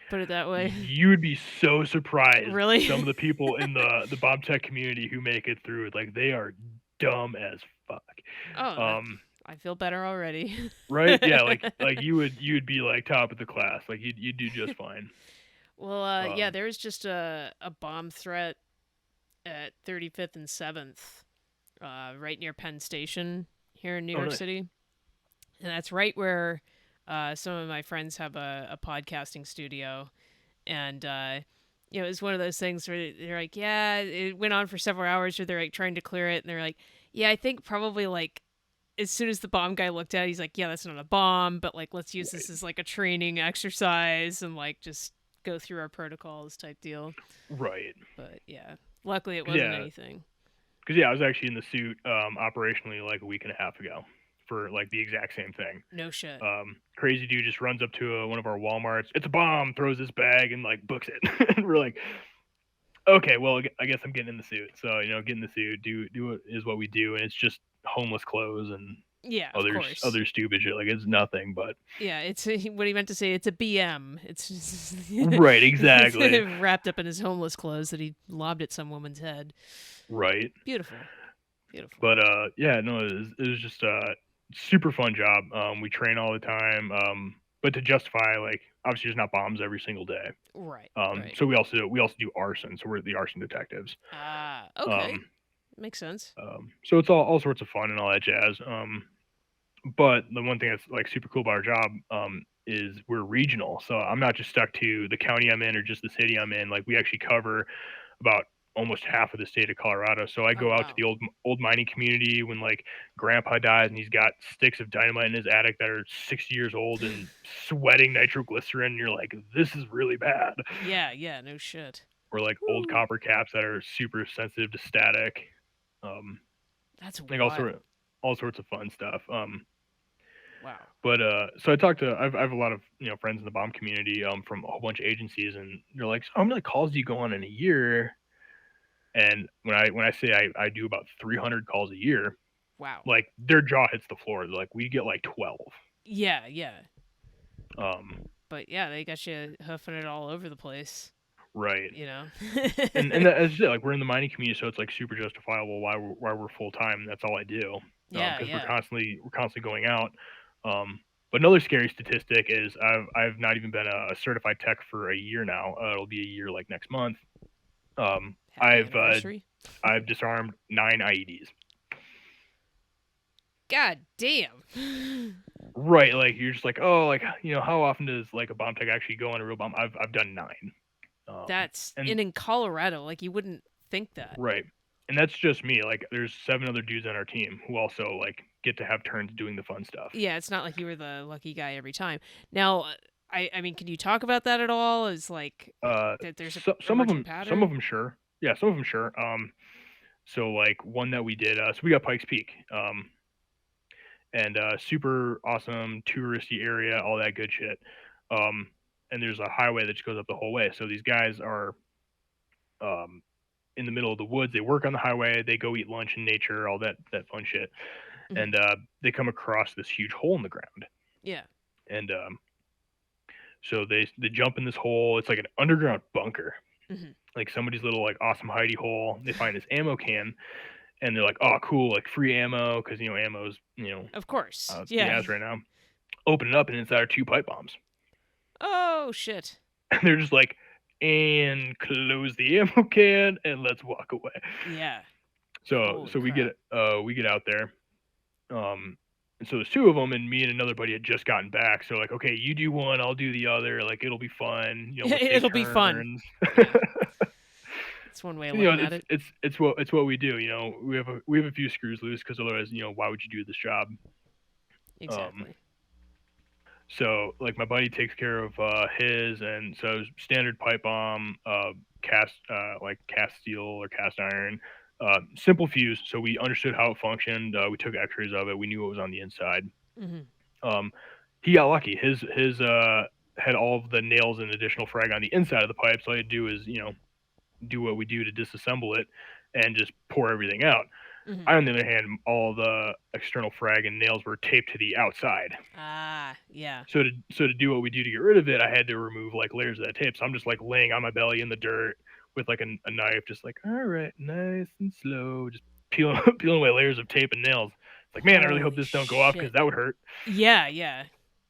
Put it that way. you would be so surprised Really? some of the people in the Bob Tech community who make it through. Like they are dumb as fuck. Oh, that Um, I feel better already. right? Yeah, like you would be like top of the class. Like you'd do just fine. Well, yeah, Um, there was just a bomb threat at 35th and 7th, right near Penn Station here in New oh York nice. City, and that's right where some of my friends have a podcasting studio, and it was one of those things where they're like, yeah, it went on for several hours, where they're like trying to clear it, and they're like, yeah, I think probably like as soon as the bomb guy looked at it, he's like, yeah, that's not a bomb, but like let's use this Right. as like a training exercise and like just go through our protocols type deal. Right. But yeah, luckily it wasn't Yeah. anything. Because yeah, I was actually in the suit operationally like a week and a half ago for like the exact same thing. No shit. Crazy dude just runs up to one of our WalMarts. It's a bomb. Throws his bag and like books it. And we're like, okay, well, I guess I'm getting in the suit. So get in the suit. Do what is what we do, and it's just homeless clothes and Yeah, of other course. other stupid shit. Like it's nothing, but Yeah, it's what he meant to say. It's a BM. It's just right, it's exactly, wrapped up in his homeless clothes that he lobbed at some woman's head. right. Beautiful, beautiful. But yeah, no, it was just a super fun job. We train all the time. But to justify, like, obviously, there's not bombs every single day. Right, Um, right. so we also do arson. So we're the arson detectives. Ah, okay, Um, makes sense. so it's all sorts of fun and all that jazz. But the one thing that's like super cool about our job is we're regional. So I'm not just stuck to the county I'm in or just the city I'm in. Like we actually cover about almost half of the state of Colorado. So I Oh go out to wow. the old mining community when like grandpa dies and he's got sticks of dynamite in his attic that are 60 years old and sweating nitroglycerin. And you're like, this is really bad. Yeah, yeah. No shit. Or like old Woo. copper caps that are super sensitive to static. Um, That's like wild. all sorts of fun stuff. Wow. But so I talked to I have a lot of friends in the bomb community from a whole bunch of agencies, and they're like, so how many like calls do you go on in a year? And when I say I do about 300 calls a year, Wow. like their jaw hits the floor. Like we get like 12. Yeah, yeah. Um, But yeah, they got you hoofing it all over the place, right. you know? And that, as I said, like we're in the mining community, so it's like super justifiable why we're full time. That's all I do, Yeah, because yeah. we're constantly going out. But another scary statistic is I've not even been a certified tech for a year now. It'll be a year like next month. Um, Happy I've anniversary. I've disarmed 9 IEDs. God damn. Right, like you're just like, oh, like how often does like a bomb tech actually go on a real bomb? I've done 9. That's And and in Colorado, like you wouldn't think that. right, and that's just me. Like there's 7 other dudes on our team who also like get to have turns doing the fun stuff. Yeah, it's not like you were the lucky guy every time. Now, I mean, can you talk about that at all? Is like that there's a Some of emerging them, pattern? sure. Yeah, some of them, sure. So like one that we did, so we got Pikes Peak, and super awesome touristy area, all that good shit. Um, and there's a highway that just goes up the whole way. So these guys are um in the middle of the woods. They work on the highway. They go eat lunch in nature, all that fun shit. Hmm. And they come across this huge hole in the ground. Yeah. And so they jump in this hole. It's like an underground bunker, Hmm. like somebody's little like awesome hidey hole. They find this ammo can, and they're like, "Oh, cool! Like free ammo, because ammo's Of course. it's the Yeah. ass right now." Open it up, and inside are 2 pipe bombs. Oh shit. And they're just like, "And close the ammo can, and let's walk away." Yeah. So Holy crap. we get out there. And so there's 2 of them, and me and another buddy had just gotten back. So like, okay, you do one, I'll do the other. Like it'll be fun. We'll take It'll be fun. turns. Yeah. That's one way of looking at It's it. it's what we do. We have a few screws loose, because otherwise, why would you do this job? Um, Exactly. so like my buddy takes care of his, and so standard pipe bomb, cast steel or cast iron, simple fuse. So we understood how it functioned. We took X-rays of it. We knew what was on the inside. Hmm. Um, he got lucky. His had all of the nails and additional frag on the inside of the pipe. So all you do is do what we do to disassemble it and just pour everything out. Hmm. I, on the other hand, all the external frag and nails were taped to the outside. Ah, yeah. So to do what we do to get rid of it, I had to remove like layers of that tape. So I'm just like laying on my belly in the dirt with like a knife, just like, all right, nice and slow, just peeling peeling away layers of tape and nails. It's like, man, I really hope Holy this don't go off, because shit. that would hurt, Yeah, yeah.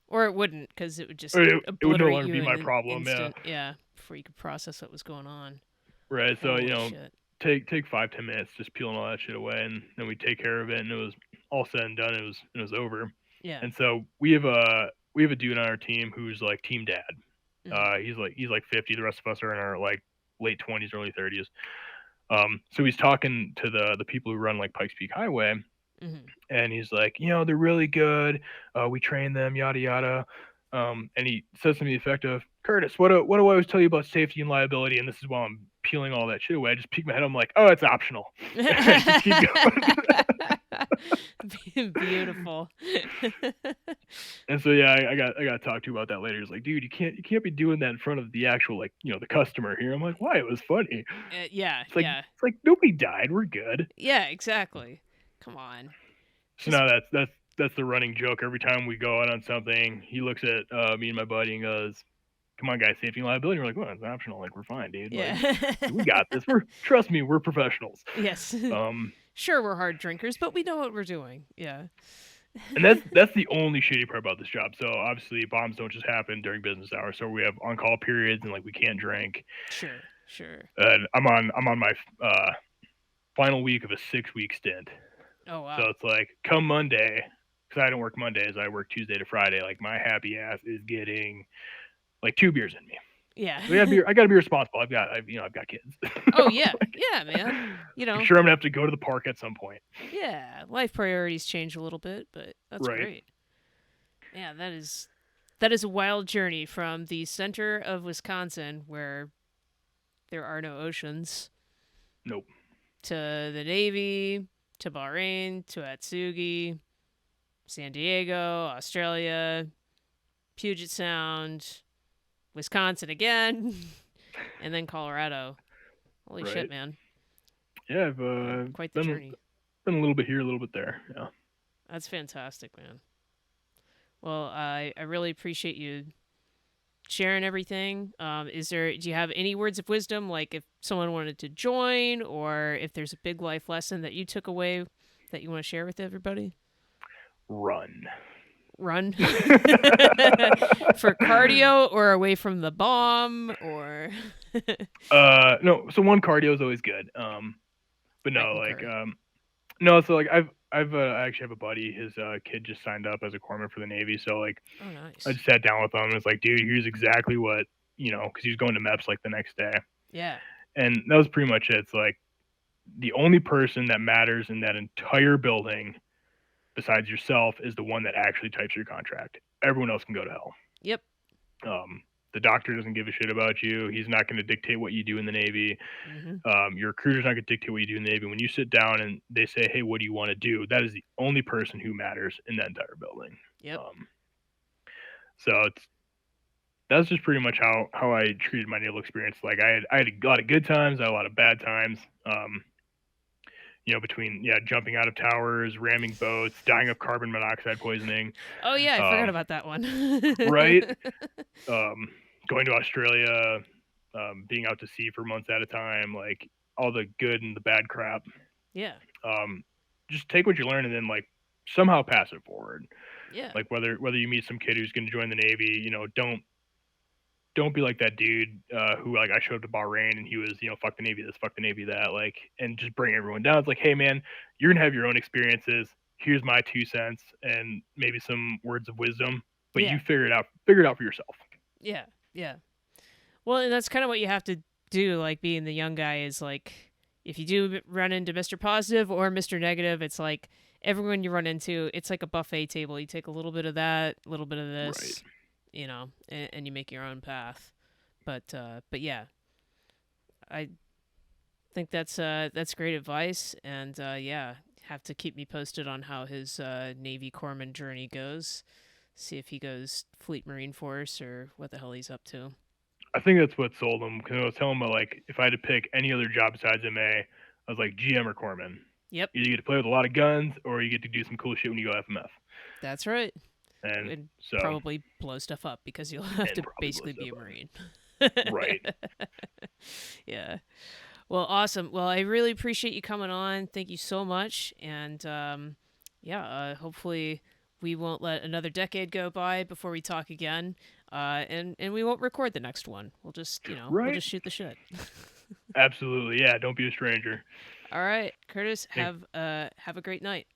Or it wouldn't, because it would or just it would no obliterate longer you be in my an problem. Yeah, instant. Yeah, before you could process what was going on. right. So Holy shit. take 5-10 minutes just peeling all that shit away, and then we take care of it, and it was all said and done. It was over. Yeah. And so we have a dude on our team who's like team dad. Hmm. He's like 50. The rest of us are in our like late 20s, early 30s. So he's talking to the people who run like Pikes Peak Highway, Hmm. and he's like, they're really good. We train them, yada yada. And he says something to the effect of, "Curtis, what do I always tell you about safety and liability?" And this is while I'm peeling all that shit away. I just peek my head. I'm like, "Oh, it's optional." I just keep going. Beautiful. And so yeah, I got to talk to you about that later. He's like, "Dude, you can't be doing that in front of the actual like the customer here." I'm like, "Why? It was funny." Yeah, yeah. It's like nobody died. We're good. Yeah, exactly. Come on. So Just now that's the running joke. Every time we go out on something, he looks at me and my buddy and goes, "Come on, guys, safety and liability." We're like, "Well, it's optional. Like, we're fine, dude. Like, yeah. we got this. We're Trust me, we're professionals." Yes. Um, Sure, we're hard drinkers, but we know what we're doing. Yeah. and that's the only shitty part about this job. So obviously, bombs don't just happen during business hours. So we have on call periods, and like we can't drink. Sure, sure. And I'm on my final week of a 6 week stint. Oh, So wow. it's like come Monday, because I don't work Mondays. I work Tuesday to Friday. Like my happy ass is getting like 2 beers in me. Yeah. So I got to be responsible. I've got kids. Oh, yeah. Like, Yeah, man. You I'm know, sure I'm gonna have to go to the park at some point. yeah, life priorities change a little bit, but that's Right. great. Yeah, that is a wild journey from the center of Wisconsin where there are no oceans Nope. to the Navy, to Bahrain, to Atsugi, San Diego, Australia, Puget Sound, Wisconsin again, and then Colorado. Holy shit, Right. man. Yeah, I've Quite the been journey. a little bit here, a little bit there. Yeah. That's fantastic, man. Well, I really appreciate you sharing everything. Do you have any words of wisdom, like if someone wanted to join, or if there's a big life lesson that you took away that you want to share with everybody? Run. Run for cardio, or away from the bomb, or No. So one cardio is always good. But I no, like concur. no. So like I actually have a buddy. His kid just signed up as a corpsman for the Navy. So like Oh, I nice. just sat down with him and it's like, dude, here's exactly what because he was going to MEPS like the next day, Yeah. and that was pretty much it. It's like the only person that matters in that entire building besides yourself is the one that actually types your contract. Everyone else can go to hell. Yep. Um, the doctor doesn't give a shit about you. He's not going to dictate what you do in the Navy. Mm-hmm. Your recruiter's not going to dictate what you do in the Navy. When you sit down and they say, "Hey, what do you want to do?" That is the only person who matters in that entire building. Yep. So that's just pretty much how I treated my naval experience. Like I had a lot of good times, I had a lot of bad times. Between jumping out of towers, ramming boats, dying of carbon monoxide poisoning, Oh yeah, I forgot um, about that one. right? Going to Australia, being out to sea for months at a time, like all the good and the bad crap. Yeah. Um, just take what you learn and then like somehow pass it forward. Yeah. Like whether you meet some kid who's going to join the Navy, don't be like that dude who like I showed up to Bahrain and he was fuck the Navy this, fuck the Navy that, like, and just bring everyone down. It's like, hey man, you're gonna have your own experiences. Here's my 2 cents and maybe some words of wisdom, but Yeah. you figure it out for yourself. Yeah. Yeah. Well, and that's kind of what you have to do, like being the young guy is like if you do run into Mr. Positive or Mr. Negative, it's like everyone you run into, it's like a buffet table. You take a little bit of that, a little bit of Right. this, and you make your own path. But yeah, I think that's great advice, and yeah, have to keep me posted on how his Navy corpsman journey goes. See if he goes Fleet Marine Force or what the hell he's up to. I think that's what sold him because I was telling him about like if I had to pick any other job besides MA, I was like GM or corpsman. Yep, Either you get to play with a lot of guns or you get to do some cool shit when you go FMF. that's right. And And so probably blow stuff up because you'll have and to probably blow basically be stuff a up. Marine. Right. Yeah. Well, awesome. Well, I really appreciate you coming on. Thank you so much. And yeah, hopefully we won't let another decade go by before we talk again. And we won't record the next one. We'll just we'll Right. just shoot the shit. Absolutely. Yeah. Don't be a stranger. All right, Curtis. Thank Have a great night.